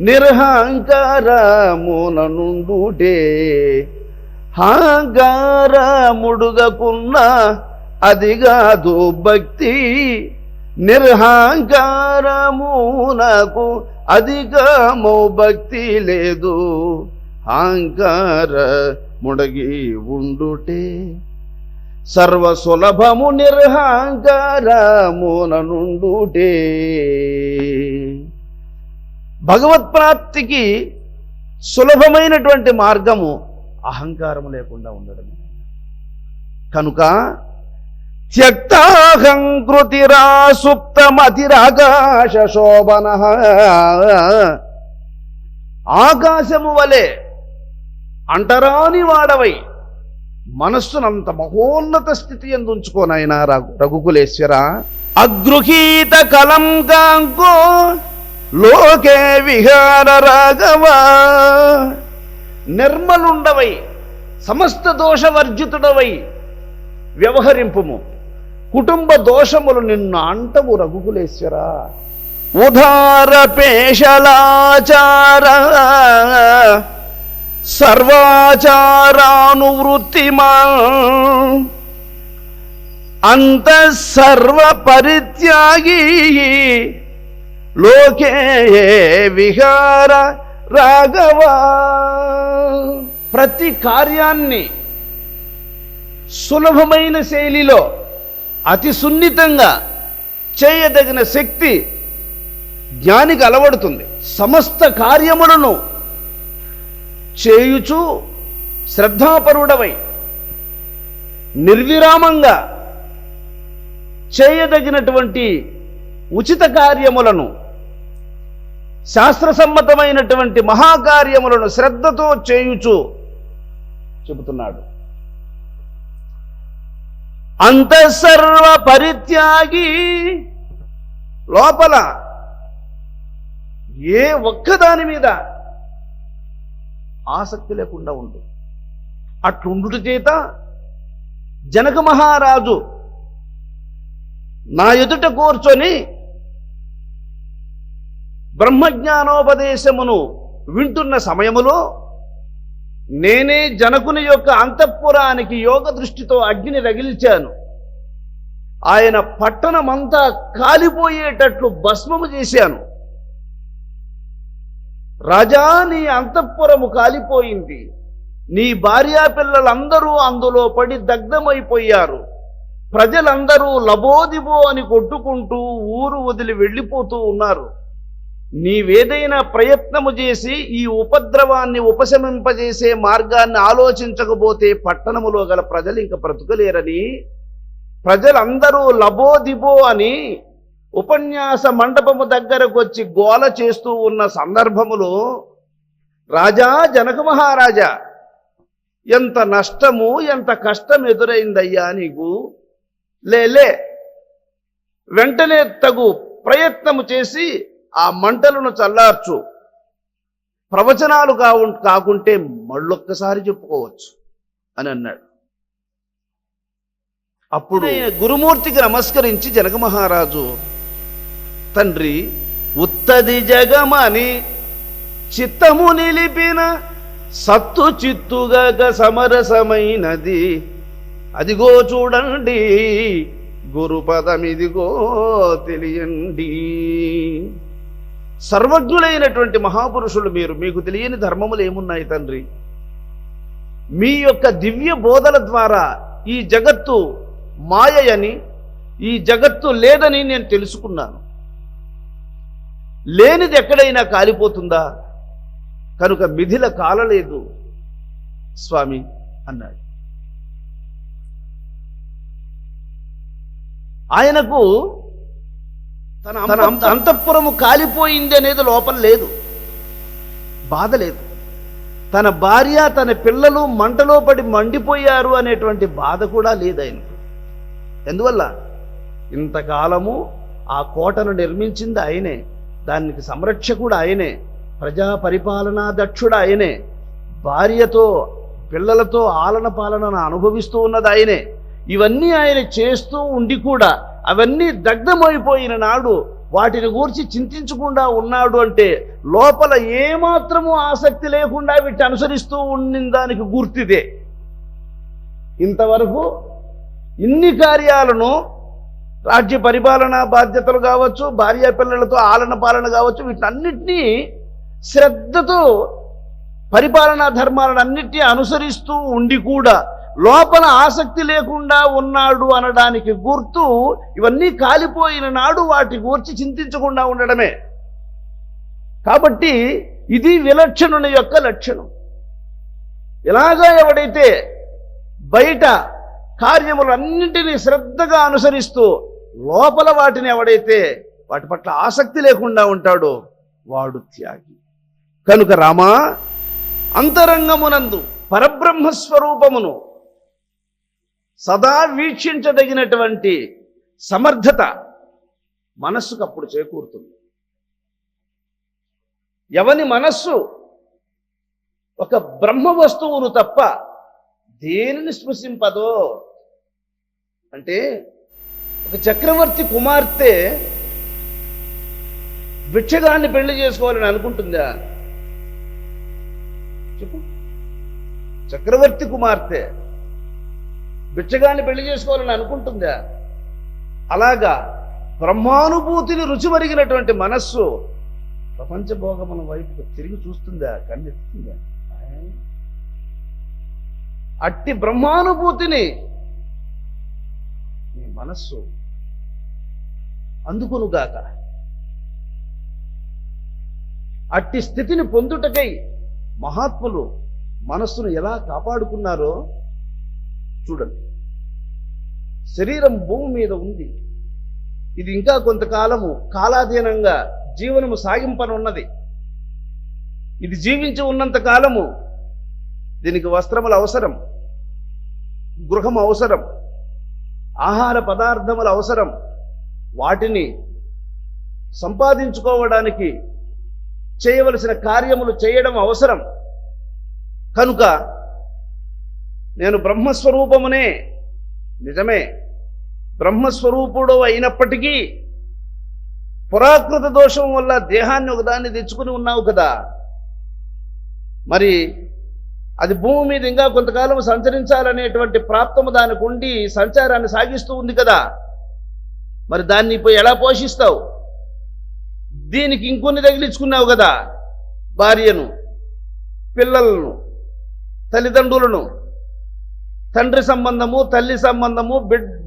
నిర్హంకారముననుండుటే. అహంకార ముడుగకున్న అదిగాదు భక్తి, నిర్హంకారమునకు అధికము భక్తి లేదు. అహంకార ముడగి ఉండుటే సర్వ సులభము నిర్హంకారముననుండుటే. భగవత్ప్రాప్తికి సులభమైనటువంటి మార్గము అహంకారము లేకుండా ఉండడమే. కనుక త్యక్తాహంకృతిరా సుప్తమతిరాకాశ శోభన. ఆకాశము వలె అంటరాని వాడవై మనస్సునంత మహోన్నత స్థితి యందు ఉంచుకోనాయన రఘుకులేశ్వర. అగృహీత కలం కాంకో లోకే విహార రాఘవ. నిర్మలుండవై సమస్త దోషవర్జితుడవై వ్యవహరింపుము. కుటుంబ దోషములు నిన్ను అంటవు రఘుకులేశ్వర. ఉదార పేషలాచార సర్వాచారానువృత్తిమా అంత సర్వ పరిత్యాగి లోకే విహార రాఘవ. ప్రతి కార్యాన్ని సులభమైన శైలిలో అతి సున్నితంగా చేయదగిన శక్తి జ్ఞానికి అలవడుతుంది. సమస్త కార్యములను చేయుచు శ్రద్ధాపరుడవై నిర్విరామంగా చేయదగినటువంటి ఉచిత కార్యములను, శాస్త్రసమ్మతమైనటువంటి మహాకార్యములను శ్రద్ధతో చేయుచు చెబుతున్నాడు. అంతఃసర్వ పరిత్యాగి. లోపల ఏ ఒక్కదాని మీద ఆసక్తి లేకుండా ఉండు. అట్లుండుట చేత జనక మహారాజు నా ఎదుట కూర్చొని బ్రహ్మజ్ఞానోపదేశమును వింటున్న సమయములో నేనే జనకుని యొక్క అంతఃపురానికి యోగ దృష్టితో అగ్ని రగిల్చాను. ఆయన పట్టణమంతా కాలిపోయేటట్లు భస్మము చేశాను. రాజా, నీ అంతఃపురము కాలిపోయింది. నీ భార్యా పిల్లలందరూ అందులో పడి దగ్ధమైపోయారు. ప్రజలందరూ లబోదిబో అని కొట్టుకుంటూ ఊరు వదిలి వెళ్ళిపోతూ ఉన్నారు. నీవేదైనా ప్రయత్నము చేసి ఈ ఉపద్రవాన్ని ఉపశమింపజేసే మార్గాన్ని ఆలోచించకపోతే పట్టణములో గల ప్రజలు ఇంక బ్రతుకలేరని ప్రజలందరూ లబోదిబో అని ఉపన్యాస మండపము దగ్గరకు వచ్చి గోల చేస్తూ ఉన్న సందర్భములో, రాజా జనక మహారాజా, ఎంత నష్టము ఎంత కష్టం ఎదురైందయ్యా నీకు. లే వెంటనే తగు ప్రయత్నము చేసి ఆ మంటలను చల్లార్చు. ప్రవచనాలు కాకుంటే మళ్ళొక్కసారి చెప్పుకోవచ్చు అని అన్నాడు. అప్పుడు గురుమూర్తికి నమస్కరించి జనక మహారాజు, తండ్రి, ఉత్తది జగమని చిత్తము నిలిపిన సత్తు చిత్తుగక సమరసమైనది, అదిగో చూడండి గురుపదమిదిగో తెలియండి. సర్వజ్ఞులైనటువంటి మహాపురుషులు మీరు, మీకు తెలియని ధర్మములు ఏమున్నాయి తండ్రి? మీ యొక్క దివ్య బోధల ద్వారా ఈ జగత్తు మాయని, ఈ జగత్తు లేదని నేను తెలుసుకున్నాను. లేనిది ఎక్కడైనా కాలిపోతుందా? కనుక మిథిల కాలలేదు స్వామి అన్నాడు. ఆయనకు తన అంతఃపురము కాలిపోయింది అనేది లోపల లేదు, బాధ లేదు. తన భార్య తన పిల్లలు మంటలో పడి మండిపోయారు అనేటువంటి బాధ కూడా లేదు ఆయనకు. ఎందువల్ల? ఇంతకాలము ఆ కోటను నిర్మించింది ఆయనే, దానికి సంరక్షకుడు ఆయనే, ప్రజా పరిపాలనా దక్షుడు ఆయనే, భార్యతో పిల్లలతో ఆలన పాలనను అనుభవిస్తూ ఉన్నది ఆయనే. ఇవన్నీ ఆయన చేస్తూ ఉండి కూడా అవన్నీ దగ్ధమైపోయిన నాడు వాటిని గూర్చి చింతించకుండా ఉన్నాడు అంటే లోపల ఏమాత్రము ఆసక్తి లేకుండా వీటిని అనుసరిస్తూ ఉండిన దానికి గుర్తిదే. ఇంతవరకు ఇన్ని కార్యాలను, రాజ్య పరిపాలనా బాధ్యతలు కావచ్చు, భార్య పిల్లలతో ఆలన పాలన కావచ్చు, వీటన్నిటినీ శ్రద్ధతో పరిపాలనా ధర్మాలను అన్నిటినీ అనుసరిస్తూ ఉండి కూడా లోపల ఆసక్తి లేకుండా ఉన్నాడు అనడానికి గుర్తు ఇవన్నీ కాలిపోయిన నాడు వాటి గురించి చింతించకుండా ఉండడమే. కాబట్టి ఇది విలక్షణుని యొక్క లక్షణం. ఇలాగా ఎవడైతే బయట కార్యములన్నింటినీ శ్రద్ధగా అనుసరిస్తూ లోపల వాటిని ఎవడైతే వాటి పట్ల ఆసక్తి లేకుండా ఉంటాడో వాడు త్యాగి. కనుక రామా, అంతరంగమునందు పరబ్రహ్మస్వరూపమును సదా వీక్షించదగినటువంటి సమర్థత మనస్సుకు అప్పుడు చేకూరుతుంది. ఎవని మనస్సు ఒక బ్రహ్మ వస్తువును తప్ప దేనిని స్పృశింపదో, అంటే ఒక చక్రవర్తి కుమార్తె భిక్షగాన్ని పెళ్లి చేసుకోవాలని అనుకుంటుందా? చెప్పు. చక్రవర్తి కుమార్తె భిక్షగాన్ని పెళ్లి చేసుకోవాలని అనుకుంటుందా? అలాగా బ్రహ్మానుభూతిని రుచి మరిగినటువంటి మనస్సు ప్రపంచ భోగముల వైపు తిరిగి చూస్తుందా? కన్నెత్తుందా? అట్టి బ్రహ్మానుభూతిని నీ మనస్సు అందుకొనుగాక. అట్టి స్థితిని పొందుటకై మహాత్ములు మనస్సును ఎలా కాపాడుకున్నారో చూడండి. శరీరం భూమి మీద ఉంది, ఇది ఇంకా కొంతకాలము కాలాధీనంగా జీవనము సాగింపనున్నది. ఇది జీవించి ఉన్నంత కాలము దీనికి వస్త్రములు అవసరం, గృహం అవసరం, ఆహార పదార్థములు అవసరం. వాటిని సంపాదించుకోవడానికి చేయవలసిన కార్యములు చేయడం అవసరం. కనుక నేను బ్రహ్మస్వరూపమునే, నిజమే బ్రహ్మస్వరూపుడు అయినప్పటికీ పురాకృత దోషం వల్ల దేహాన్ని ఒకదాన్ని తెచ్చుకుని ఉన్నావు కదా, మరి అది భూమి మీద ఇంకా కొంతకాలం సంచరించాలనేటువంటి ప్రాప్తము దానికి ఉండి సంచారాన్ని సాగిస్తూ ఉంది కదా, మరి దాన్ని ఇప్పుడు ఎలా పోషిస్తావు? దీనికి ఇంకొన్ని తగిలించుకున్నావు కదా, భార్యను, పిల్లలను, తల్లిదండ్రులను, తండ్రి సంబంధము, తల్లి సంబంధము,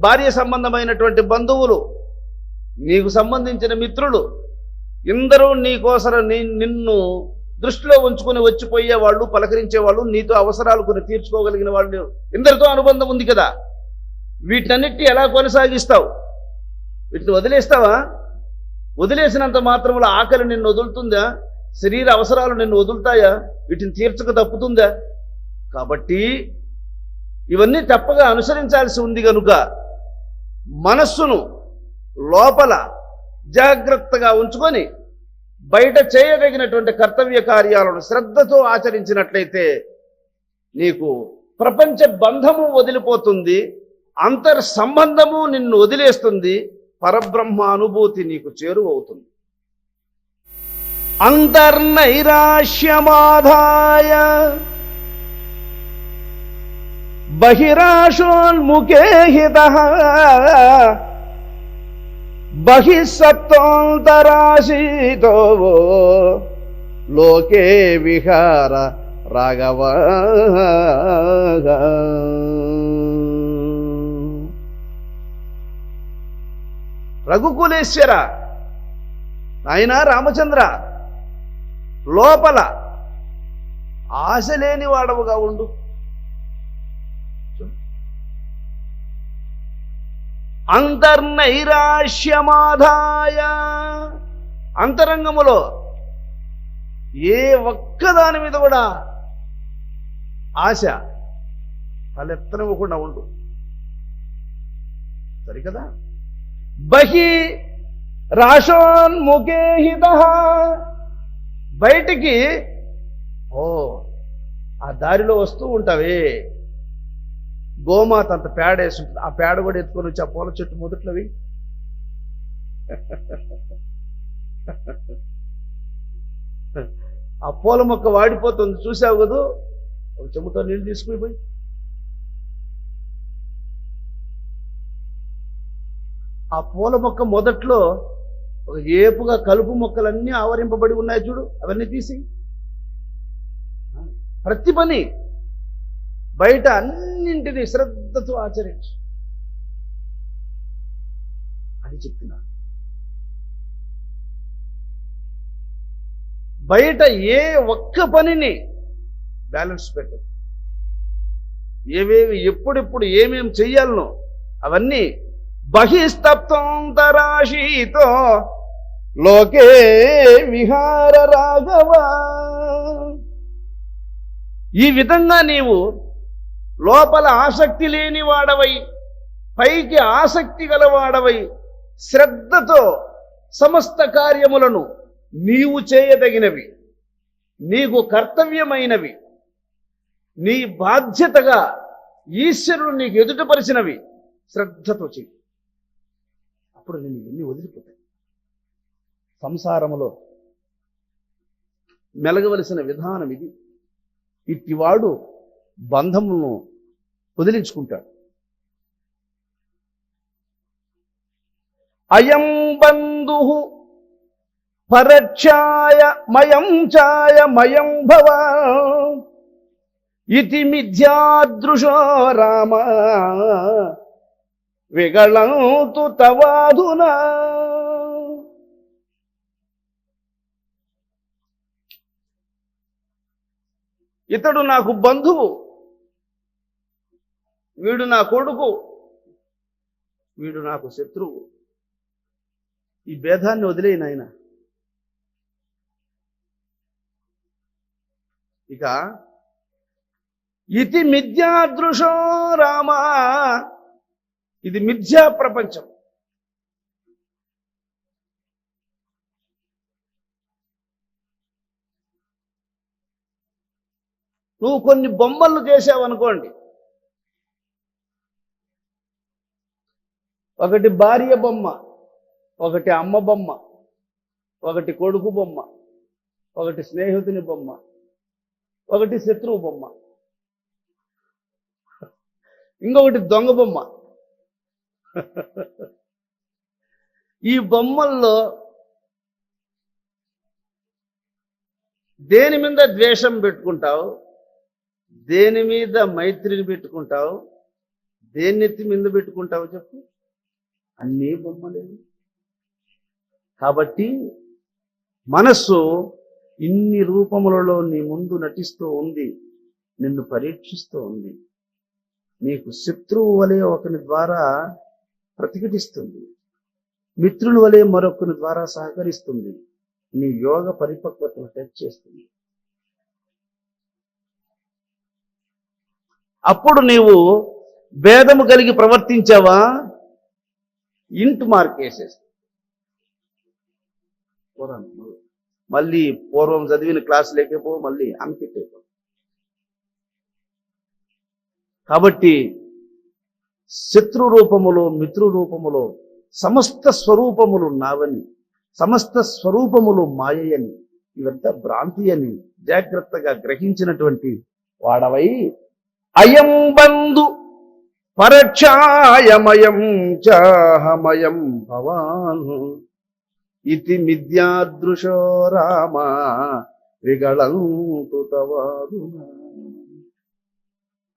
భార్య సంబంధమైనటువంటి బంధువులు, నీకు సంబంధించిన మిత్రులు, ఇందరూ నీకోసరం నిన్ను దృష్టిలో ఉంచుకొని వచ్చిపోయేవాళ్ళు, పలకరించేవాళ్ళు, నీతో అవసరాలు కొన్ని తీర్చుకోగలిగిన వాళ్ళు, ఇందరితో అనుబంధం ఉంది కదా. వీటన్నిటిని ఎలా కొనసాగిస్తావు? వీటిని వదిలేస్తావా? వదిలేసినంత మాత్రములో ఆకలి నిన్ను వదులుతుందా? శరీర అవసరాలు నిన్ను వదులుతాయా? వీటిని తీర్చక తప్పుతుందా? కాబట్టి ఇవన్నీ తప్పగా అనుసరించాల్సి ఉంది. కనుక మనస్సును లోపల జాగ్రత్తగా ఉంచుకొని బయట చేయదగినటువంటి కర్తవ్య కార్యాలను శ్రద్ధతో ఆచరించినట్లయితే నీకు ప్రపంచ బంధము వదిలిపోతుంది, అంతర్ సంబంధము నిన్ను వదిలేస్తుంది, పరబ్రహ్మ అనుభూతి నీకు చేరువవుతుంది. అంతర్నైరాశ్యమాధాయ బహిరాశోన్ముఖే హితః బహిస్సత్వాంతరాశీతో లోకే విహార రాఘవ. రఘుకులేశ్వర నాయనా రామచంద్ర, లోపల ఆశ లేని వాడవుగా ఉండు. అంతర్నైరాశ్యమాధాయ, అంతరంగములో ఏ ఒక్కదాని మీద కూడా ఆశ తలెత్తనివ్వకుండా ఉండు. సరికదా? బహి రాశోన్ముఖే హితః, బయటికి ఆ దారిలో వస్తూ ఉంటావే, గోమాత అంత పేడ వేసి ఉంటుంది, ఆ పేడ కూడా ఎత్తుకొని వచ్చి ఆ పూల చెట్టు మొదట్లవి ఆ పూల మొక్క వాడిపోతుంది, చూసావు కదూ, ఒక చెంబుతో నీళ్ళు తీసుకుని పోయి ఆ పూల మొక్క మొదట్లో ఒక ఏపుగా కలుపు మొక్కలన్నీ ఆవరింపబడి ఉన్నాయి చూడు, అవన్నీ తీసి ప్రతి పని బయట అన్నింటినీ శ్రద్ధతో ఆచరించు అని చెప్తున్నా. బయట ఏ ఒక్క పనిని బ్యాలెన్స్ పెట్టు, ఏవేవి ఎప్పుడెప్పుడు ఏమేం చెయ్యాలనో అవన్నీ బహిస్తప్తాంతరాశీతో లోకే విహార రాఘవ. ఈ విధంగా నీవు లోపల ఆసక్తి లేని వాడవై పైకి ఆసక్తి గలవాడవై శ్రద్ధతో సమస్త కార్యములను నీవు చేయదగినవి, నీకు కర్తవ్యమైనవి, నీ బాధ్యతగా ఈశ్వరుడు నీకు ఎదుటపరిచినవి శ్రద్ధతో చెయ్యి. అప్పుడు నేను ఇవన్నీ వదిలిపోతాయి. సంసారములో మెలగవలసిన విధానం ఇది. ఇట్టివాడు బంధమును వదిలించుకుంటాడు. అయం బంధు పరఛాయ మయం ఛాయ మయం భవ ఇతి మిథ్యాదృశో రామ విగళంతు తవాధునా. ఇతడు నాకు బంధువు, వీడు నా కొడుకు, వీడు నాకు శత్రువు. ఈ భేదాన్ని వదిలేయి నాయన. ఇక ఇతి మిథ్యాదృశో రామ, ఇది మిథ్యా ప్రపంచం. నువ్వు కొన్ని బొమ్మలు చేసావనుకోండి, ఒకటి భార్య బొమ్మ, ఒకటి అమ్మ బొమ్మ, ఒకటి కొడుకు బొమ్మ, ఒకటి స్నేహితుని బొమ్మ, ఒకటి శత్రువు బొమ్మ, ఇంకొకటి దొంగ బొమ్మ. ఈ బొమ్మల్లో దేని మీద ద్వేషం పెట్టుకుంటావు, దేని మీద మైత్రిని పెట్టుకుంటావు, దేన్నెత్తి మీద పెట్టుకుంటావు చెప్పు? అన్నీ బొమ్మలే. కాబట్టి మనస్సు ఇన్ని రూపములలో నీ ముందు నటిస్తూ ఉంది, నిన్ను పరీక్షిస్తూ ఉంది. నీకు శత్రువు వలె ఒకని ద్వారా ప్రతిఘటిస్తుంది, మిత్రుల వలె మరొకని ద్వారా సహకరిస్తుంది, నీ యోగ పరిపక్వతను టచ్ చేస్తుంది. అప్పుడు నీవు భేదము కలిగి ప్రవర్తించావా, ఇంట్ మార్క్ వేసేసి మళ్ళీ పూర్వం చదివిన క్లాస్ లేకపో మళ్ళీ అన్ఫిట్ అయిపో. కాబట్టి శత్రు రూపములో మిత్రు రూపములో సమస్త స్వరూపములు నావని, సమస్త స్వరూపములు మాయని, ఇవంతా భ్రాంతి అని జాగ్రత్తగా గ్రహించినటువంటి వాడవై అయం బంధు పరఛాయమయం చాహమయం భవాన్ ఇతి మిథ్యాదృశో రామ విగళంతు తవాదునా.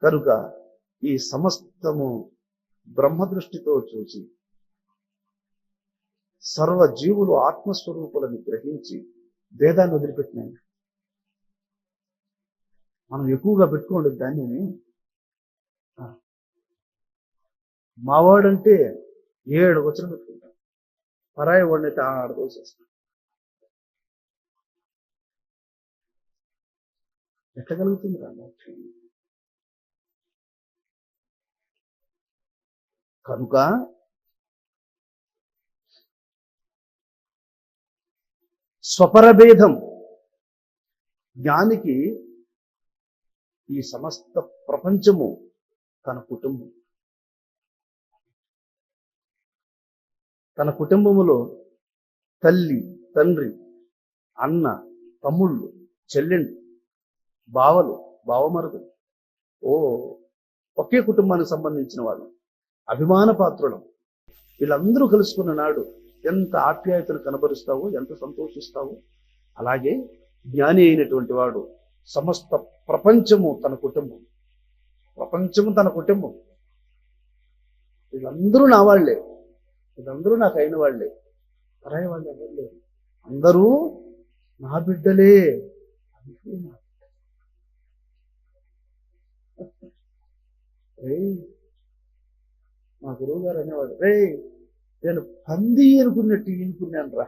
కనుక ఈ సమస్తము బ్రహ్మదృష్టితో చూసి సర్వజీవులు ఆత్మస్వరూపులను గ్రహించి భేదాన్ని వదిలిపెట్టినాయి. మనం ఎక్కువగా పెట్టుకోండి దాన్ని. మావాడంటే 7 వచనం పెట్టుకుంటాం, పరాయి వాడినైతే 6 దోసేస్తాం. ఎట్లా కలుగుతుంది రా మోక్షం? కనుక స్వపరభేదం జ్ఞానికి ఈ సమస్త ప్రపంచము తన కుటుంబం. తన కుటుంబములో తల్లి, తండ్రి, అన్న, తమ్ముళ్ళు, చెల్లెండు, బావలు, బావమరుదులు, ఒకే కుటుంబానికి సంబంధించిన వాళ్ళు, అభిమాన పాత్రులం. వీళ్ళందరూ కలుసుకున్న నాడు ఎంత ఆప్యాయతను కనబరుస్తావో, ఎంత సంతోషిస్తావో. అలాగే జ్ఞాని అయినటువంటి వాడు సమస్త ప్రపంచము తన కుటుంబం, ప్రపంచము తన కుటుంబం. వీళ్ళందరూ నా వాళ్లే, వీళ్ళందరూ నాకు అయిన వాళ్లే, పరాయి వాళ్ళు ఎవరు లేరు, అందరూ నా బిడ్డలే. మా గురువు గారు అనేవాడు, నేను పంది అనుకున్నట్టు ఈనుకున్నాను రా,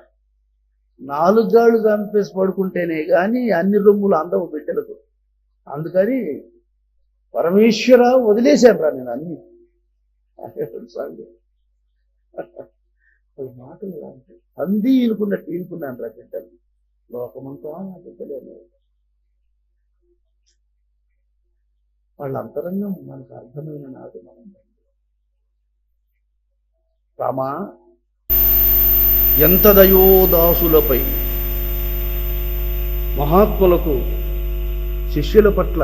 4 గాళ్ళు చంపేసి పడుకుంటేనే కానీ అన్ని రొమ్ములు అందవు బిడ్డలకు. అందుకని పరమేశ్వర వదిలేశాను రా నేను అన్ని. మాటలు అంటే పంది ఈనుకున్నట్టు ఈనుకున్నాను రా బిడ్డలు, లోకమంతా నా బిడ్డలేను. వాళ్ళ అంతరంగం మనకు అర్థమైన నాడు మనం రామా ఎంత దయోదాసులపై, మహాత్ములకు శిష్యుల పట్ల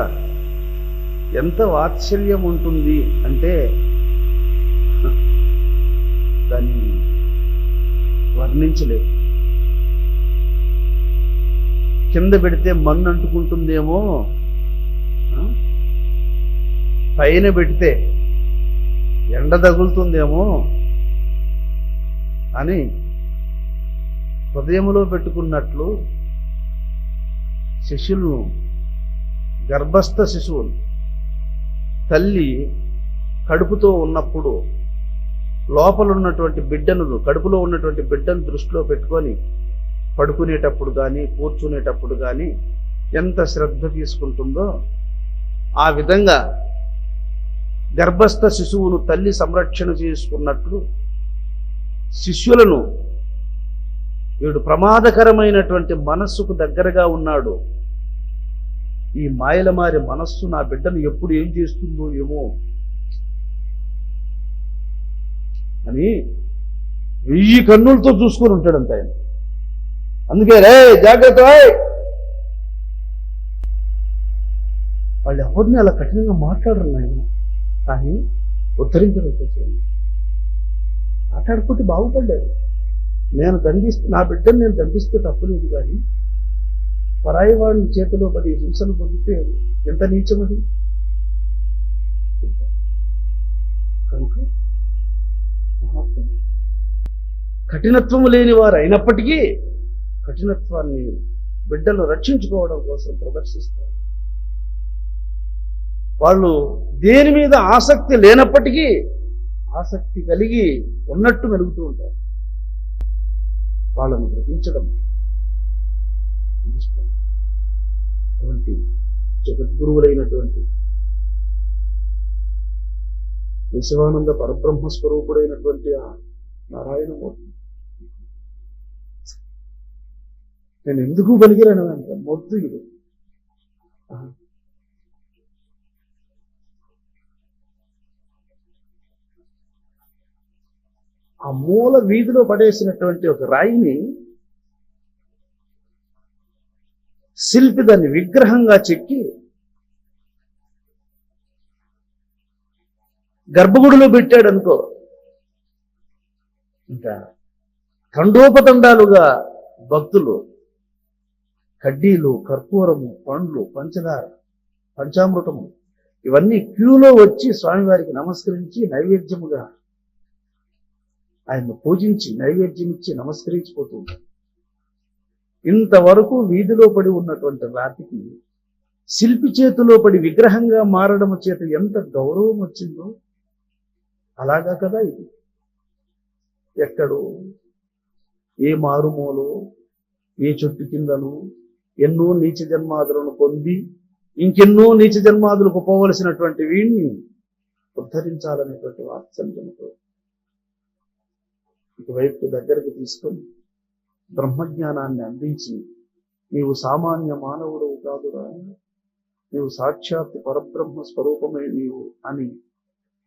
ఎంత వాత్సల్యం ఉంటుంది అంటే దాన్ని వర్ణించలేదు. కింద పెడితే మన్ను అంటుకుంటుందేమో, పైన పెడితే ఎండ తగులుతుందేమో అని హృదయంలో పెట్టుకున్నట్లు శిశువులను, గర్భస్థ శిశువులు తల్లి కడుపుతో ఉన్నప్పుడు లోపల ఉన్నటువంటి బిడ్డను, కడుపులో ఉన్నటువంటి బిడ్డను దృష్టిలో పెట్టుకొని పడుకునేటప్పుడు కానీ కూర్చునేటప్పుడు కానీ ఎంత శ్రద్ధ తీసుకుంటుందో, ఆ విధంగా గర్భస్థ శిశువును తల్లి సంరక్షణ చేసుకున్నట్లు శిష్యులను వీడు ప్రమాదకరమైనటువంటి మనస్సుకు దగ్గరగా ఉన్నాడు. ఈ మాయల మారి మనస్సు నా బిడ్డను ఎప్పుడు ఏం చేస్తుందో ఏమో అని 1000 కన్నులతో చూసుకొని ఉంటాడంట ఆయన. అందుకే రే జాగ్రత్త, వాళ్ళు ఎవరిని అలా కఠినంగా మాట్లాడరు నాయన, కానీ ఉద్ధరించడం కోసం మాట్లాడుకుంటే బాగుపడ్డాడు. నేను నా బిడ్డను నేను దండిస్తే తప్పులేదు, కానీ పరాయి వాడిని చేతిలో పడి హింసను పొందితే ఎంత నీచమది. కనుక మహాత్ములు కఠినత్వము లేని వారు అయినప్పటికీ కఠినత్వాన్ని బిడ్డలు రక్షించుకోవడం కోసం ప్రదర్శిస్తారు. వాళ్ళు దేని మీద ఆసక్తి లేనప్పటికీ ఆసక్తి కలిగి ఉన్నట్టు మెలుగుతూ ఉంటారు. వాళ్ళను గ్రహించడం అటువంటి జగద్గురువులైనటువంటి విశ్వానంద పరబ్రహ్మ స్వరూపుడైనటువంటి నారాయణమూర్తి. నేను ఎందుకు పలికిరాను అంటే మొద్దు ఇది. ఆ మూల వీధిలో పడేసినటువంటి ఒక రాయిని శిల్పి దాన్ని విగ్రహంగా చెక్కి గర్భగుడిలో పెట్టాడు అనుకో, ఇంకా తండోపతండాలుగా భక్తులు కడ్డీలు, కర్పూరము, పండ్లు, పంచదార, పంచామృతము ఇవన్నీ క్యూలో వచ్చి స్వామివారికి నమస్కరించి నైవేద్యముగా ఆయన్ను పూజించి నైవేద్యం ఇచ్చి నమస్కరించిపోతూ ఉంటారు. ఇంతవరకు వీధిలో పడి ఉన్నటువంటి రాతికి శిల్పి చేతిలో పడి విగ్రహంగా మారడం చేత ఎంత గౌరవం వచ్చిందో అలాగా కదా ఇది. ఎక్కడో ఏ మారుమూలో ఏ చెట్టు కిందను ఎన్నో నీచ జన్మాదులను పొంది ఇంకెన్నో నీచ జన్మాదులకు పోవలసినటువంటి వీణ్ణి ఉద్ధరించాలనేటువంటి వాత్సల్యంతో ఇటువైపు దగ్గరకు తీసుకొని బ్రహ్మజ్ఞానాన్ని అందించి, నీవు సామాన్య మానవుడు కాదురా, నీవు సాక్షాత్ పరబ్రహ్మ స్వరూపమే నీవు అని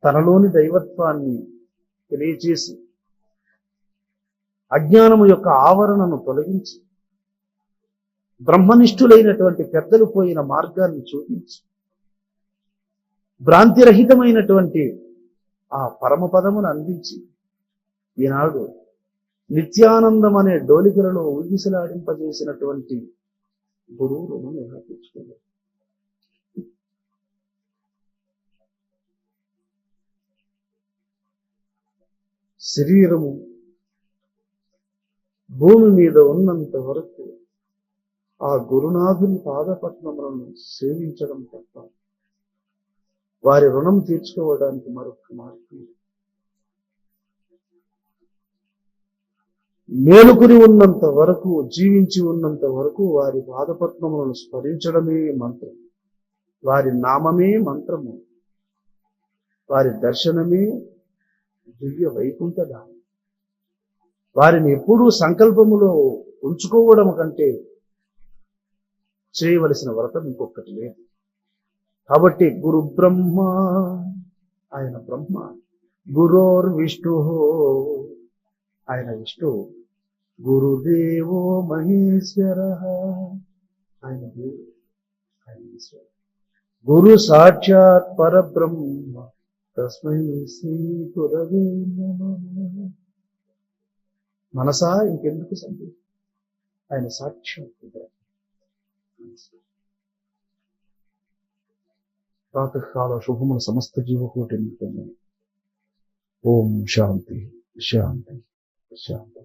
తనలోని దైవత్వాన్ని తెలియచేసి అజ్ఞానము యొక్క ఆవరణను తొలగించి బ్రహ్మనిష్ఠులైనటువంటి పెద్దలు పోయిన మార్గాన్ని చూపించి భ్రాంతిరహితమైనటువంటి ఆ పరమపదమును అందించి ఈనాడు నిత్యానందం అనే డోలికలలో ఊగిసలాడింపజేసినటువంటి గురువులను నిర్ణయించుకున్నారు. శరీరము భూమి మీద ఉన్నంత వరకు ఆ గురునాథుని పాదపద్మములను సేవించడం తప్ప వారి రుణం తీర్చుకోవడానికి మరొక మార్గం. మేలుకుని ఉన్నంత వరకు, జీవించి ఉన్నంత వరకు వారి పాదపద్మములను స్మరించడమే మంత్రం, వారి నామమే మంత్రము, వారి దర్శనమే దివ్య వైకుంఠధామం. వారిని ఎప్పుడూ సంకల్పములో ఉంచుకోవడం కంటే చేయవలసిన వ్రతం ఇంకొకటి లేదు. కాబట్టి గురు బ్రహ్మ, ఆయన బ్రహ్మ, గురోర్ విష్ణు, ఆయన విష్ణువు, గురుదేవో మహేశ్వర, ఆయన దేవుడు, ఆయన ఈశ్వరుడు, గురు సాక్షాత్ పరబ్రహ్మ తస్మై శ్రీ గురవే నమః. మనసా ఇంకెందుకు సందేహం, ఆయన సాక్షాత్. ప్రాతకాల శుభముల సమస్త జీవకోటిని. ఓం శాంతి శాంతి శాంతి.